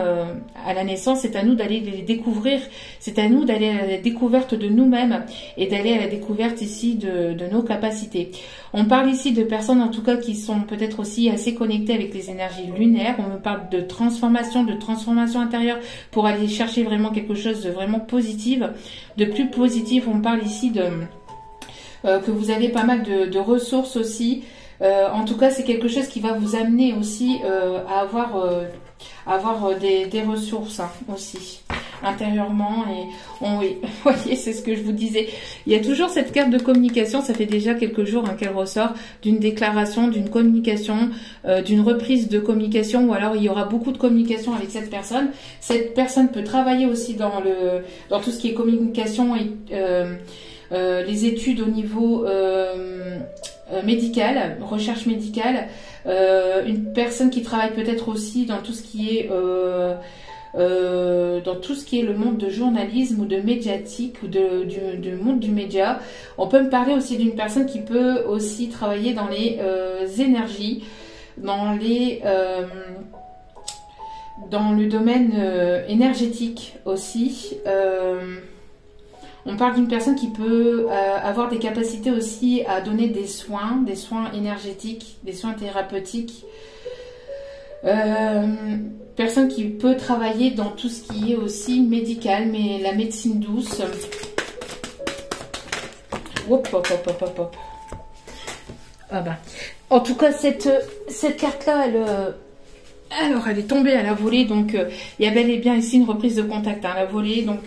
à la naissance. C'est à nous d'aller les découvrir. C'est à nous d'aller à la découverte de nous-mêmes et d'aller à la découverte ici de nos capacités. On parle ici de personnes en tout cas qui sont peut-être aussi assez connectées avec les énergies lunaires. On me parle de transformation intérieure pour aller chercher vraiment quelque chose de vraiment positif, de plus positif. On parle ici de que vous avez pas mal de ressources aussi. En tout cas, c'est quelque chose qui va vous amener aussi à avoir des ressources hein, aussi intérieurement. Et oui, voyez, c'est ce que je vous disais. Il y a toujours cette carte de communication. Ça fait déjà quelques jours hein, qu'elle ressort d'une déclaration, d'une communication, d'une reprise de communication, ou alors il y aura beaucoup de communication avec cette personne. Cette personne peut travailler aussi dans tout ce qui est communication et les études au niveau médical, recherche médicale. Une personne qui travaille peut-être aussi dans tout ce qui est le monde de journalisme ou de médiatique ou du monde du média. On peut me parler aussi d'une personne qui peut aussi travailler dans les énergies, dans le domaine énergétique aussi. On parle d'une personne qui peut avoir des capacités aussi à donner des soins énergétiques, des soins thérapeutiques. Personne qui peut travailler dans tout ce qui est aussi médical, mais la médecine douce. Hop, hop, hop, hop, hop, hop. Ah bah. En tout cas, cette carte-là, elle est tombée à la volée, donc il y a bel et bien ici une reprise de contact à la volée, donc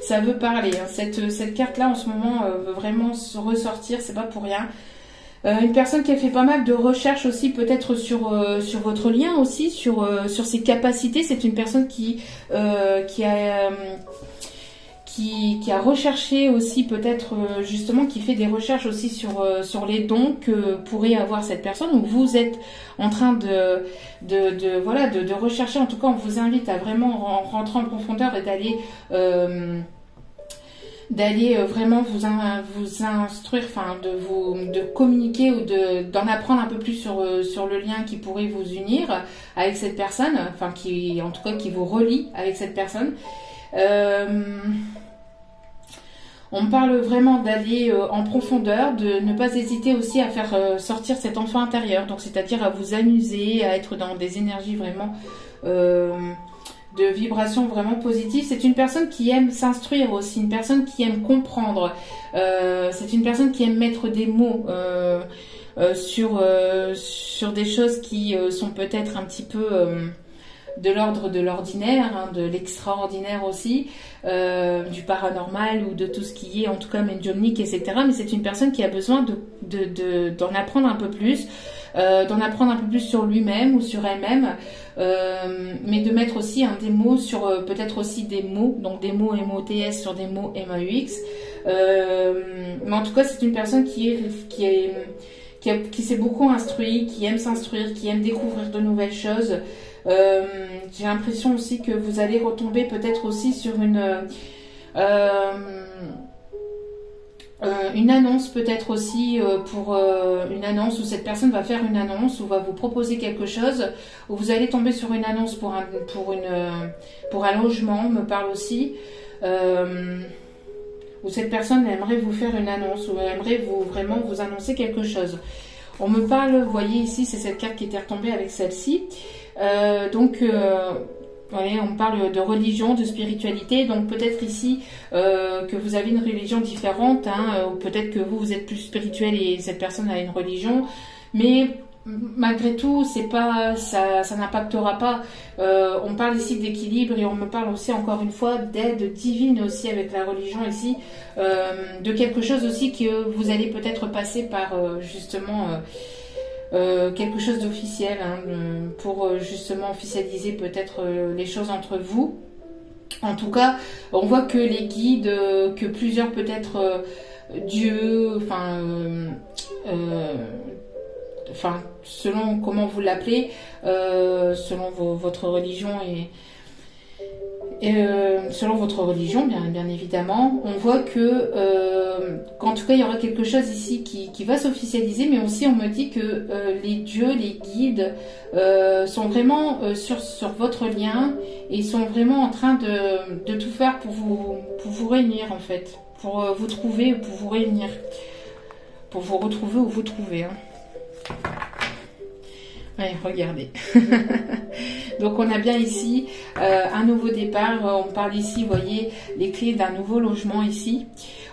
ça veut parler. Hein. Cette carte-là, en ce moment, veut vraiment se ressortir, c'est pas pour rien. Une personne qui a fait pas mal de recherches aussi, peut-être sur votre lien aussi, sur ses capacités. C'est une personne qui a recherché aussi, peut-être justement, qui fait des recherches aussi sur les dons que pourrait avoir cette personne. Donc vous êtes en train de rechercher. En tout cas, on vous invite à vraiment rentrer en profondeur et d'aller vraiment vous instruire, enfin de communiquer ou d'en apprendre un peu plus sur le lien qui pourrait vous unir avec cette personne, enfin qui en tout cas qui vous relie avec cette personne. On parle vraiment d'aller en profondeur, de ne pas hésiter aussi à faire sortir cet enfant intérieur, donc c'est-à-dire à vous amuser, à être dans des énergies vraiment vibrations vraiment positives. C'est une personne qui aime s'instruire aussi, une personne qui aime comprendre. C'est une personne qui aime mettre des mots sur des choses qui sont peut-être un petit peu de l'ordre de l'ordinaire, hein, de l'extraordinaire aussi, du paranormal ou de tout ce qui est en tout cas médiumnique, etc. Mais c'est une personne qui a besoin d'en apprendre un peu plus, sur lui-même ou sur elle-même, mais de mettre aussi des mots sur peut-être aussi des mots, donc des mots MOTS sur des mots MAUX. Mais en tout cas, c'est une personne qui s'est beaucoup instruit, qui aime s'instruire, qui aime découvrir de nouvelles choses. J'ai l'impression aussi que vous allez retomber peut-être aussi sur une annonce, peut-être aussi pour une annonce où cette personne va faire une annonce ou va vous proposer quelque chose, où vous allez tomber sur une annonce pour un logement, on me parle aussi, où cette personne aimerait vous faire une annonce, ou aimerait vraiment vous annoncer quelque chose. On me parle, vous voyez ici, c'est cette carte qui était retombée avec celle-ci. Voyez, on parle de religion, de spiritualité, donc peut-être ici que vous avez une religion différente, hein, ou peut-être que vous êtes plus spirituel et cette personne a une religion, mais malgré tout, c'est pas, ça n'impactera pas. On parle ici d'équilibre et on me parle aussi encore une fois d'aide divine aussi avec la religion ici, de quelque chose aussi que vous allez peut-être passer par justement quelque chose d'officiel, hein, pour justement officialiser peut-être les choses entre vous. En tout cas, on voit que les guides, que plusieurs peut-être dieux, selon comment vous l'appelez, selon votre religion et selon votre religion, bien évidemment, on voit que qu'en tout cas il y aura quelque chose ici qui va s'officialiser, mais aussi on me dit que les dieux, les guides sont vraiment sur votre lien et sont vraiment en train de tout faire pour vous réunir en fait, pour vous trouver, pour vous réunir, pour vous retrouver ou vous trouver. Hein. Allez, regardez. Donc on a bien ici un nouveau départ. On parle ici, vous voyez, les clés d'un nouveau logement ici.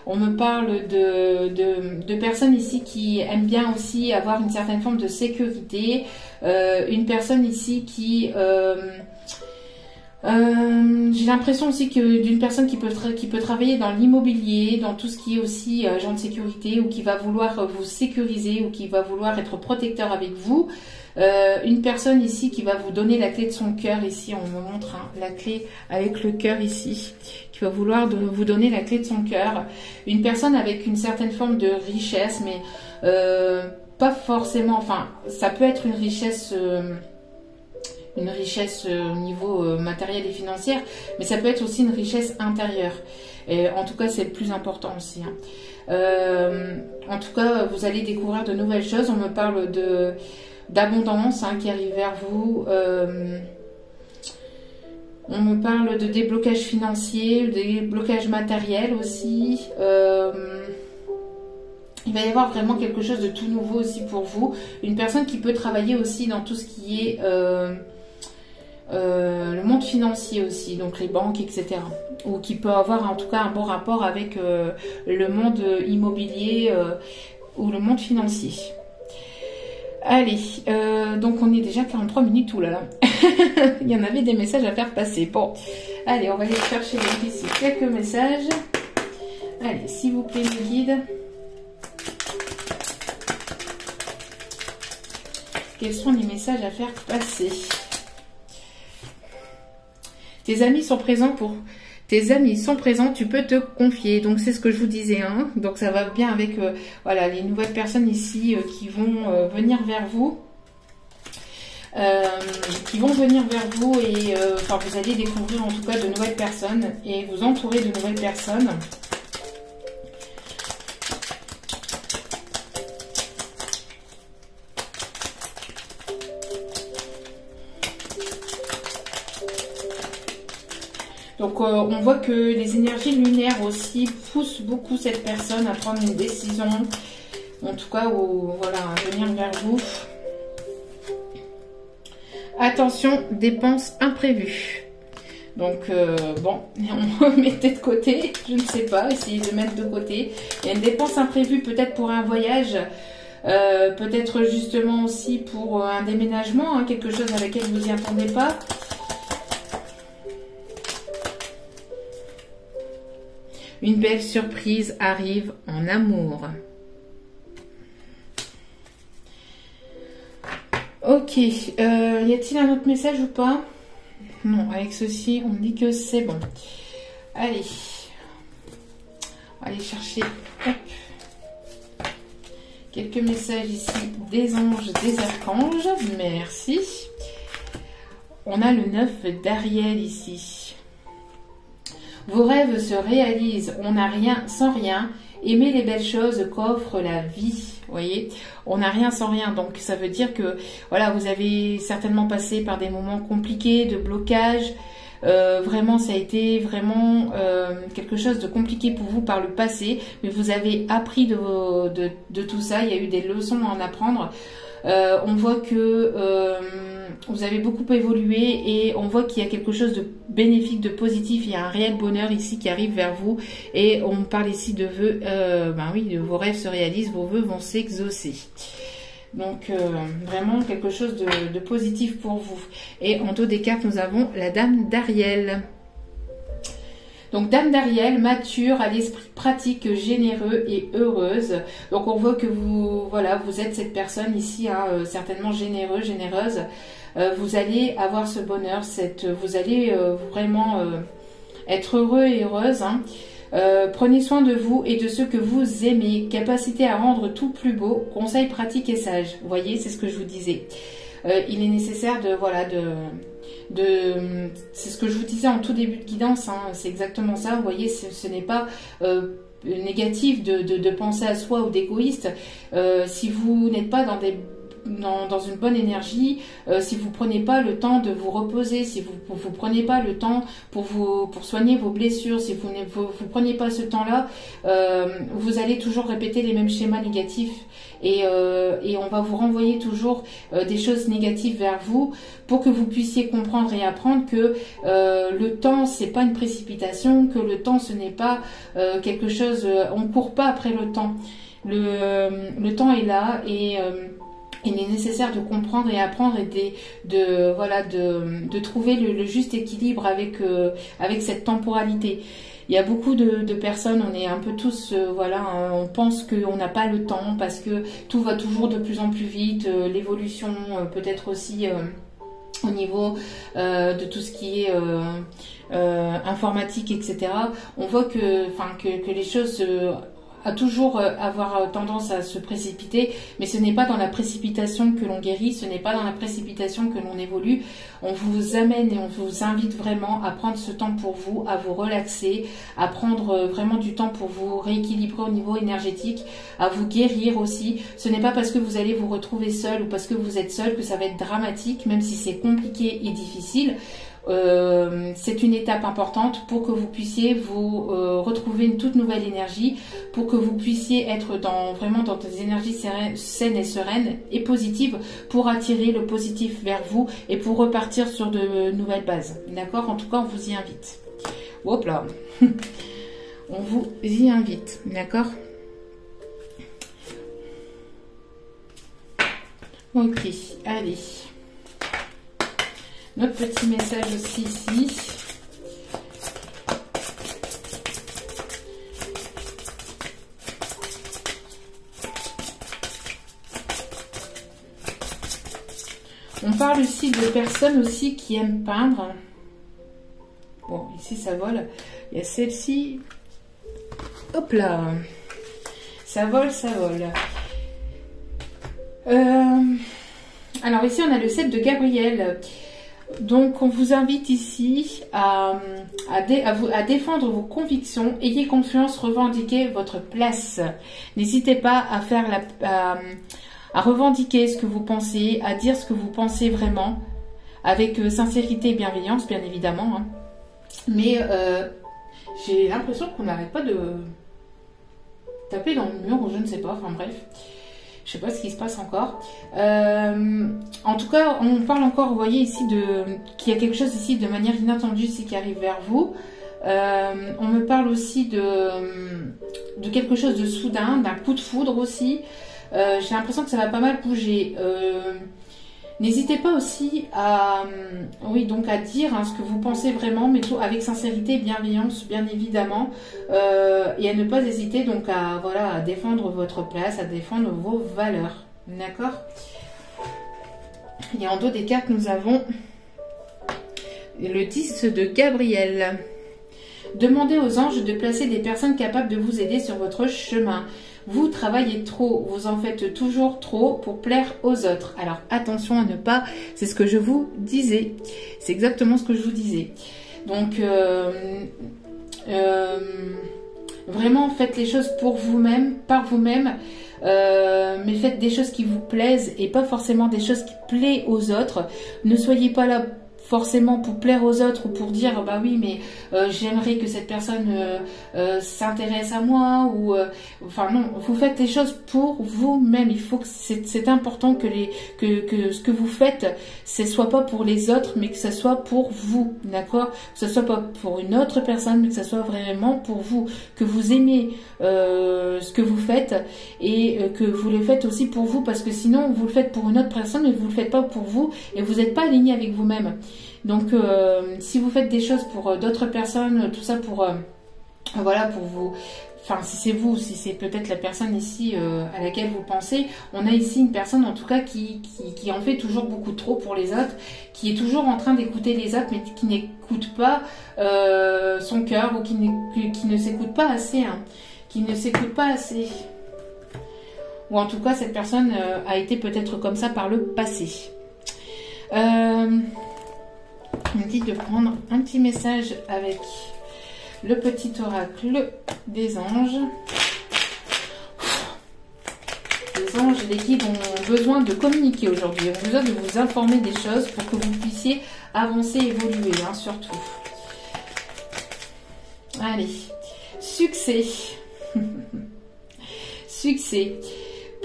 On me parle de personnes ici qui aiment bien aussi avoir une certaine forme de sécurité. Une personne ici qui... j'ai l'impression aussi que d'une personne qui peut travailler dans l'immobilier, dans tout ce qui est aussi agent de sécurité, ou qui va vouloir vous sécuriser, ou qui va vouloir être protecteur avec vous. Une personne ici qui va vous donner la clé de son cœur. Ici on me montre la clé avec le cœur ici, qui va vouloir vous donner la clé de son cœur. Une personne avec une certaine forme de richesse, mais pas forcément, enfin ça peut être une richesse au niveau matériel et financier, mais ça peut être aussi une richesse intérieure. Et en tout cas, c'est le plus important aussi. Hein. En tout cas, vous allez découvrir de nouvelles choses. On me parle d'abondance, hein, qui arrive vers vous. On me parle de déblocage financier, de déblocage matériel aussi. Il va y avoir vraiment quelque chose de tout nouveau aussi pour vous. Une personne qui peut travailler aussi dans tout ce qui est le monde financier aussi, donc les banques, etc. Ou qui peut avoir en tout cas un bon rapport avec le monde immobilier ou le monde financier. Allez, donc on est déjà 43 minutes, oulala. Il y en avait des messages à faire passer. Bon, allez, on va aller chercher ici quelques messages. Allez, s'il vous plaît, mes guides. Quels sont les messages à faire passer? Tes amis sont présents tu peux te confier. Donc c'est ce que je vous disais, hein. Donc ça va bien avec voilà, les nouvelles personnes ici qui vont venir vers vous. Et enfin vous allez découvrir en tout cas de nouvelles personnes et vous entourer de nouvelles personnes. Donc on voit que les énergies lunaires aussi poussent beaucoup cette personne à prendre une décision, en tout cas voilà, à venir vers vous. Attention, dépenses imprévues. Donc, bon, on mettait de côté, je ne sais pas, essayez de mettre de côté. Il y a une dépense imprévue peut-être pour un voyage, peut-être justement aussi pour un déménagement, hein, quelque chose à laquelle vous n'y attendez pas. Une belle surprise arrive en amour. Ok, y a-t-il un autre message ou pas? Non, avec ceci, on me dit que c'est bon. Allez, on va aller chercher quelques messages ici des anges, des archanges. Merci. On a le 9 d'Ariel ici. Vos rêves se réalisent, on n'a rien sans rien. Aimez les belles choses qu'offre la vie. Vous voyez, on n'a rien sans rien. Donc ça veut dire que voilà, vous avez certainement passé par des moments compliqués, de blocage. Vraiment, ça a été vraiment quelque chose de compliqué pour vous par le passé. Mais vous avez appris de tout ça. Il y a eu des leçons à en apprendre. On voit que vous avez beaucoup évolué et on voit qu'il y a quelque chose de bénéfique, de positif. Il y a un réel bonheur ici qui arrive vers vous et on parle ici de vœux. Ben oui, vos rêves se réalisent, vos vœux vont s'exaucer. Donc vraiment quelque chose de positif pour vous. Et en dos des cartes, nous avons la Dame d'Ariel. Donc, Dame d'Ariel, mature, à l'esprit pratique, généreux et heureuse. Donc, on voit que vous, voilà, vous êtes cette personne ici, hein, certainement généreuse. Vous allez avoir ce bonheur, vous allez vraiment être heureux et heureuse. Hein. Prenez soin de vous et de ceux que vous aimez. Capacité à rendre tout plus beau. Conseils pratiques et sages. Vous voyez, c'est ce que je vous disais. Il est nécessaire c'est ce que je vous disais en tout début de guidance, hein, c'est exactement ça. Vous voyez, ce n'est pas négatif de penser à soi ou d'égoïste. Si vous n'êtes pas dans une bonne énergie, si vous prenez pas le temps de vous reposer, si vous prenez pas le temps pour soigner vos blessures, si vous prenez pas ce temps-là, vous allez toujours répéter les mêmes schémas négatifs et on va vous renvoyer toujours des choses négatives vers vous pour que vous puissiez comprendre et apprendre que le temps c'est pas une précipitation, que le temps ce n'est pas quelque chose, on court pas après le temps. Le temps est là et il est nécessaire de comprendre et apprendre et de trouver le juste équilibre avec cette temporalité. Il y a beaucoup de personnes, on est un peu tous, on pense qu'on n'a pas le temps parce que tout va toujours de plus en plus vite, l'évolution peut-être aussi au niveau de tout ce qui est informatique, etc. On voit que les choses à toujours avoir tendance à se précipiter, mais ce n'est pas dans la précipitation que l'on guérit, ce n'est pas dans la précipitation que l'on évolue. On vous amène et on vous invite vraiment à prendre ce temps pour vous, à vous relaxer, à prendre vraiment du temps pour vous rééquilibrer au niveau énergétique, à vous guérir aussi. Ce n'est pas parce que vous allez vous retrouver seul ou parce que vous êtes seul que ça va être dramatique, même si c'est compliqué et difficile. C'est une étape importante pour que vous puissiez vous retrouver une toute nouvelle énergie, pour que vous puissiez être vraiment dans des énergies saines et sereines et positives pour attirer le positif vers vous et pour repartir sur de nouvelles bases. D'accord? En tout cas, on vous y invite. Hop là. On vous y invite. D'accord? Ok, allez. Notre petit message aussi ici. On parle aussi de personnes aussi qui aiment peindre. Bon, ici ça vole. Il y a celle-ci. Hop là. Ça vole, ça vole. Alors ici on a le 7 de Gabriel. Donc, on vous invite ici à défendre vos convictions. Ayez confiance, revendiquez votre place. N'hésitez pas à revendiquer ce que vous pensez, à dire ce que vous pensez vraiment, avec sincérité et bienveillance, bien évidemment. Hein. Mais j'ai l'impression qu'on n'arrête pas de taper dans le mur, ou je ne sais pas, enfin bref. Je sais pas ce qui se passe encore. En tout cas, on parle encore, vous voyez ici, qu'il y a quelque chose ici de manière inattendue ici qui arrive vers vous. On me parle aussi de quelque chose de soudain, d'un coup de foudre aussi. J'ai l'impression que ça va pas mal bouger. N'hésitez pas aussi à, oui, donc à dire ce que vous pensez vraiment, mais tout avec sincérité et bienveillance, bien évidemment, et à ne pas hésiter donc à, voilà, à défendre votre place, à défendre vos valeurs. D'accord? Et en dos des cartes, nous avons le 10 de Gabriel. Demandez aux anges de placer des personnes capables de vous aider sur votre chemin. Vous travaillez trop, vous en faites toujours trop pour plaire aux autres. Alors attention à ne pas, c'est ce que je vous disais. C'est exactement ce que je vous disais. Donc vraiment faites les choses pour vous-même, par vous-même. Mais faites des choses qui vous plaisent et pas forcément des choses qui plaisent aux autres. Ne soyez pas là forcément pour plaire aux autres ou pour dire bah oui mais j'aimerais que cette personne s'intéresse à moi ou enfin non, vous faites les choses pour vous-même. Il faut que c'est important que ce que vous faites ce soit pas pour les autres mais que ce soit pour vous, d'accord, que ce soit pas pour une autre personne mais que ce soit vraiment pour vous, que vous aimez ce que vous faites et que vous le faites aussi pour vous, parce que sinon vous le faites pour une autre personne mais vous le faites pas pour vous et vous n'êtes pas aligné avec vous-même. Donc si vous faites des choses pour d'autres personnes, tout ça pour voilà, pour vous, enfin si c'est vous, si c'est peut-être la personne ici à laquelle vous pensez, on a ici une personne en tout cas qui en fait toujours beaucoup trop pour les autres, qui est toujours en train d'écouter les autres mais qui n'écoute pas son cœur ou qui ne s'écoute pas assez, qui ne s'écoute pas assez. Ou en tout cas cette personne a été peut-être comme ça par le passé. On me dit de prendre un petit message avec le petit oracle des anges. Les anges et les guides ont besoin de communiquer aujourd'hui, ont besoin de vous informer des choses pour que vous puissiez avancer, évoluer, surtout. Allez, succès. Succès.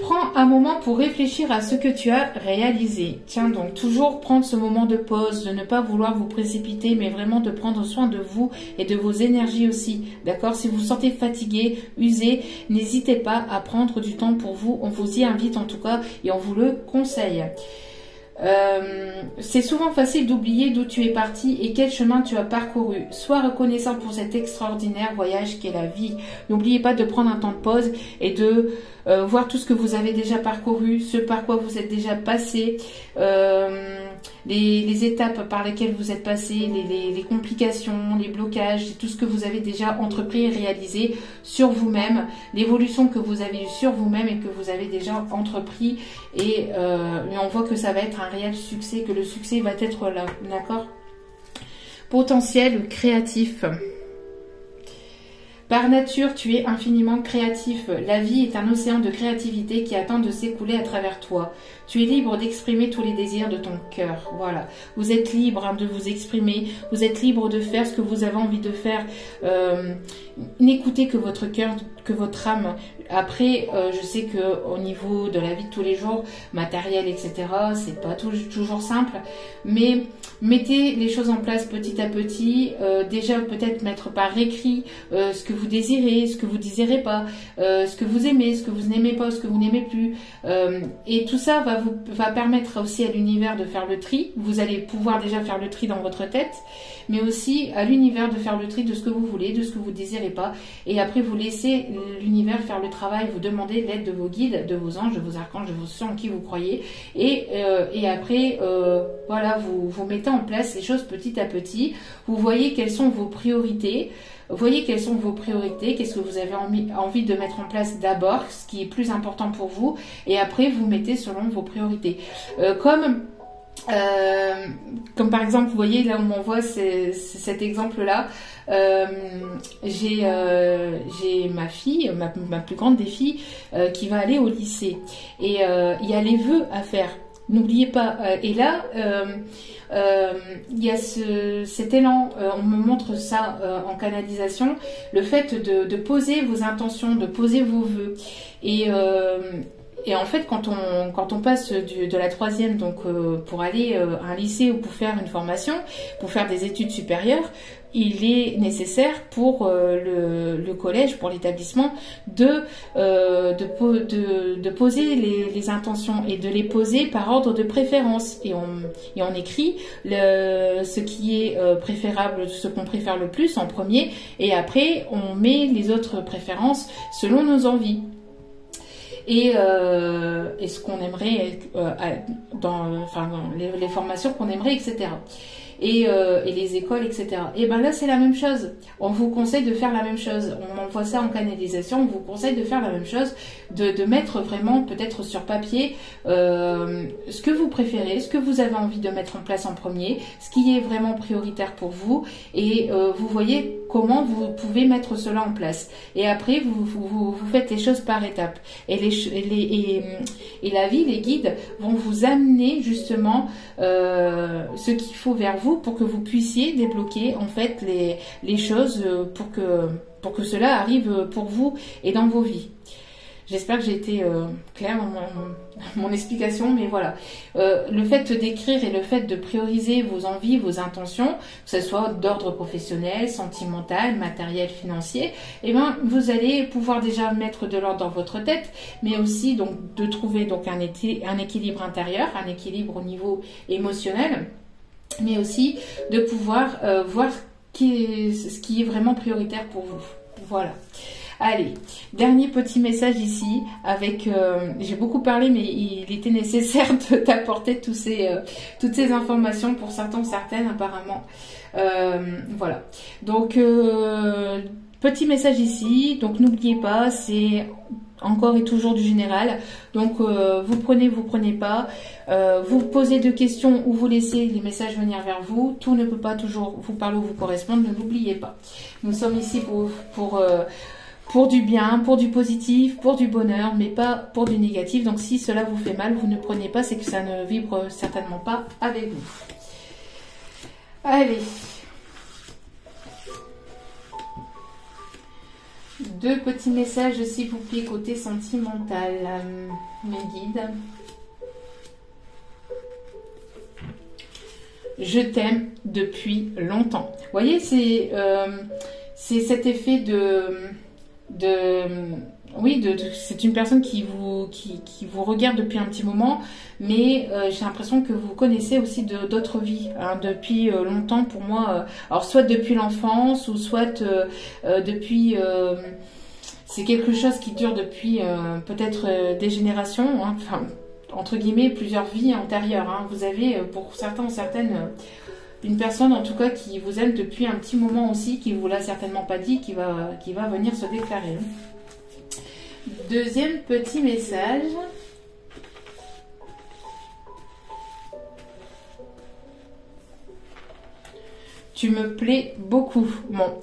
Prends un moment pour réfléchir à ce que tu as réalisé. Tiens donc, toujours prendre ce moment de pause, de ne pas vouloir vous précipiter, mais vraiment de prendre soin de vous et de vos énergies aussi. D'accord? Si vous vous sentez fatigué, usé, n'hésitez pas à prendre du temps pour vous. On vous y invite en tout cas et on vous le conseille. C'est souvent facile d'oublier d'où tu es parti et quel chemin tu as parcouru. Sois reconnaissant pour cet extraordinaire voyage qu'est la vie. N'oubliez pas de prendre un temps de pause et de voir tout ce que vous avez déjà parcouru, ce par quoi vous êtes déjà passé, les étapes par lesquelles vous êtes passé, les complications, les blocages, tout ce que vous avez déjà entrepris et réalisé sur vous-même, l'évolution que vous avez eue sur vous-même et que vous avez déjà entrepris, et on voit que ça va être un réel succès, que le succès va être là, d'accord? Potentiel créatif. Par nature, tu es infiniment créatif. La vie est un océan de créativité qui attend de s'écouler à travers toi. Tu es libre d'exprimer tous les désirs de ton cœur. Voilà. Vous êtes libre de vous exprimer. Vous êtes libre de faire ce que vous avez envie de faire. N'écoutez que votre cœur, que votre âme. Après, je sais que au niveau de la vie de tous les jours, matériel, etc., c'est pas toujours simple. Mais mettez les choses en place petit à petit. Déjà, peut-être mettre par écrit ce que vous désirez, ce que vous désirez pas, ce que vous aimez, ce que vous n'aimez pas, ce que vous n'aimez plus. Et tout ça va permettre aussi à l'univers de faire le tri. Vous allez pouvoir déjà faire le tri dans votre tête, mais aussi à l'univers de faire le tri de ce que vous voulez, de ce que vous désirez pas. Et après, vous laissez l'univers faire le travail, vous demandez l'aide de vos guides, de vos anges, de vos archanges, de vos ceux en qui vous croyez. Et après, voilà, vous mettez en place les choses petit à petit. Vous voyez quelles sont vos priorités. Voyez quelles sont vos priorités, qu'est-ce que vous avez envie de mettre en place d'abord, ce qui est plus important pour vous, et après vous mettez selon vos priorités. Comme par exemple, vous voyez là on m'envoie cet exemple-là. J'ai ma fille, ma plus grande des filles, qui va aller au lycée, et il y a les vœux à faire. N'oubliez pas. Et là, il y a cet élan, on me montre ça en canalisation, le fait de poser vos intentions, de poser vos vœux. Et Et en fait, quand on passe de la troisième, donc pour aller à un lycée ou pour faire une formation, pour faire des études supérieures, il est nécessaire pour le collège, pour l'établissement, de poser les intentions et de les poser par ordre de préférence. Et on écrit ce qui est préférable, ce qu'on préfère le plus en premier, et après on met les autres préférences selon nos envies. Et ce qu'on aimerait dans les formations qu'on aimerait, etc. Et les écoles, etc. Et ben là, c'est la même chose. On vous conseille de faire la même chose. On envoie ça en canalisation. On vous conseille de faire la même chose, de mettre vraiment, peut-être sur papier, ce que vous préférez, ce que vous avez envie de mettre en place en premier, ce qui est vraiment prioritaire pour vous. Et vous voyez comment vous pouvez mettre cela en place. Et après, vous faites les choses par étapes. Et la vie, les guides vont vous amener justement ce qu'il faut vers vous pour que vous puissiez débloquer en fait les choses pour que cela arrive pour vous et dans vos vies. J'espère que j'ai été claire dans mon explication, mais voilà. Le fait d'écrire et le fait de prioriser vos envies, vos intentions, que ce soit d'ordre professionnel, sentimental, matériel, financier, eh ben, vous allez pouvoir déjà mettre de l'ordre dans votre tête, mais aussi donc de trouver donc un équilibre intérieur, un équilibre au niveau émotionnel, mais aussi de pouvoir voir ce qui est vraiment prioritaire pour vous. Voilà. Allez, dernier petit message ici avec, j'ai beaucoup parlé, mais il était nécessaire d'apporter toutes ces informations pour certains ou certaines apparemment. Voilà. Donc, petit message ici. Donc, n'oubliez pas, c'est encore et toujours du général. Donc, vous prenez pas. Vous posez deux questions ou vous laissez les messages venir vers vous. Tout ne peut pas toujours vous parler ou vous correspondre. Ne l'oubliez pas. Nous sommes ici pour du bien, pour du positif, pour du bonheur, mais pas pour du négatif. Donc si cela vous fait mal, vous ne prenez pas, c'est que ça ne vibre certainement pas avec vous. Allez. Deux petits messages, s'il vous plaît, côté sentimental, mes guides. Je t'aime depuis longtemps. Vous voyez, c'est cet effet c'est une personne qui vous regarde depuis un petit moment, mais j'ai l'impression que vous connaissez aussi d'autres vies depuis longtemps pour moi. Alors soit depuis l'enfance ou soit depuis c'est quelque chose qui dure depuis peut-être des générations, enfin entre guillemets plusieurs vies antérieures. Vous avez pour certains ou certaines une personne en tout cas qui vous aime depuis un petit moment aussi, qui vous l'a certainement pas dit, qui va venir se déclarer. Deuxième petit message. Tu me plais beaucoup. Bon.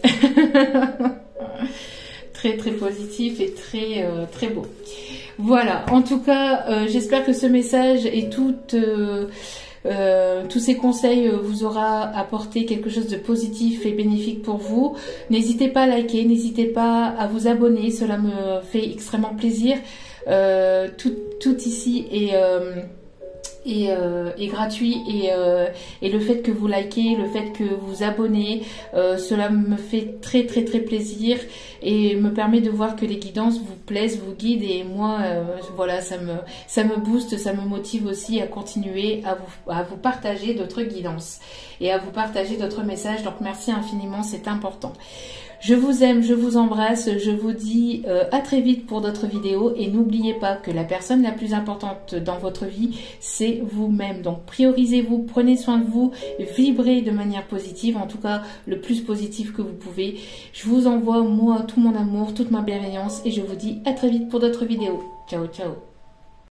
Très très positif et très très beau. Voilà. En tout cas, j'espère que ce message et tous ces conseils vous aura apporté quelque chose de positif et bénéfique pour vous. N'hésitez pas à liker, n'hésitez pas à vous abonner, cela me fait extrêmement plaisir. Tout ici est gratuit et le fait que vous likez, le fait que vous abonnez, cela me fait très très très plaisir et me permet de voir que les guidances vous plaisent, vous guident et moi voilà, ça me booste, ça me motive aussi à continuer à vous partager d'autres guidances et à vous partager d'autres messages. Donc merci infiniment, c'est important. Je vous aime, je vous embrasse, je vous dis à très vite pour d'autres vidéos et n'oubliez pas que la personne la plus importante dans votre vie, c'est vous-même. Donc priorisez-vous, prenez soin de vous, vibrez de manière positive, en tout cas le plus positif que vous pouvez. Je vous envoie moi tout mon amour, toute ma bienveillance et je vous dis à très vite pour d'autres vidéos. Ciao, ciao.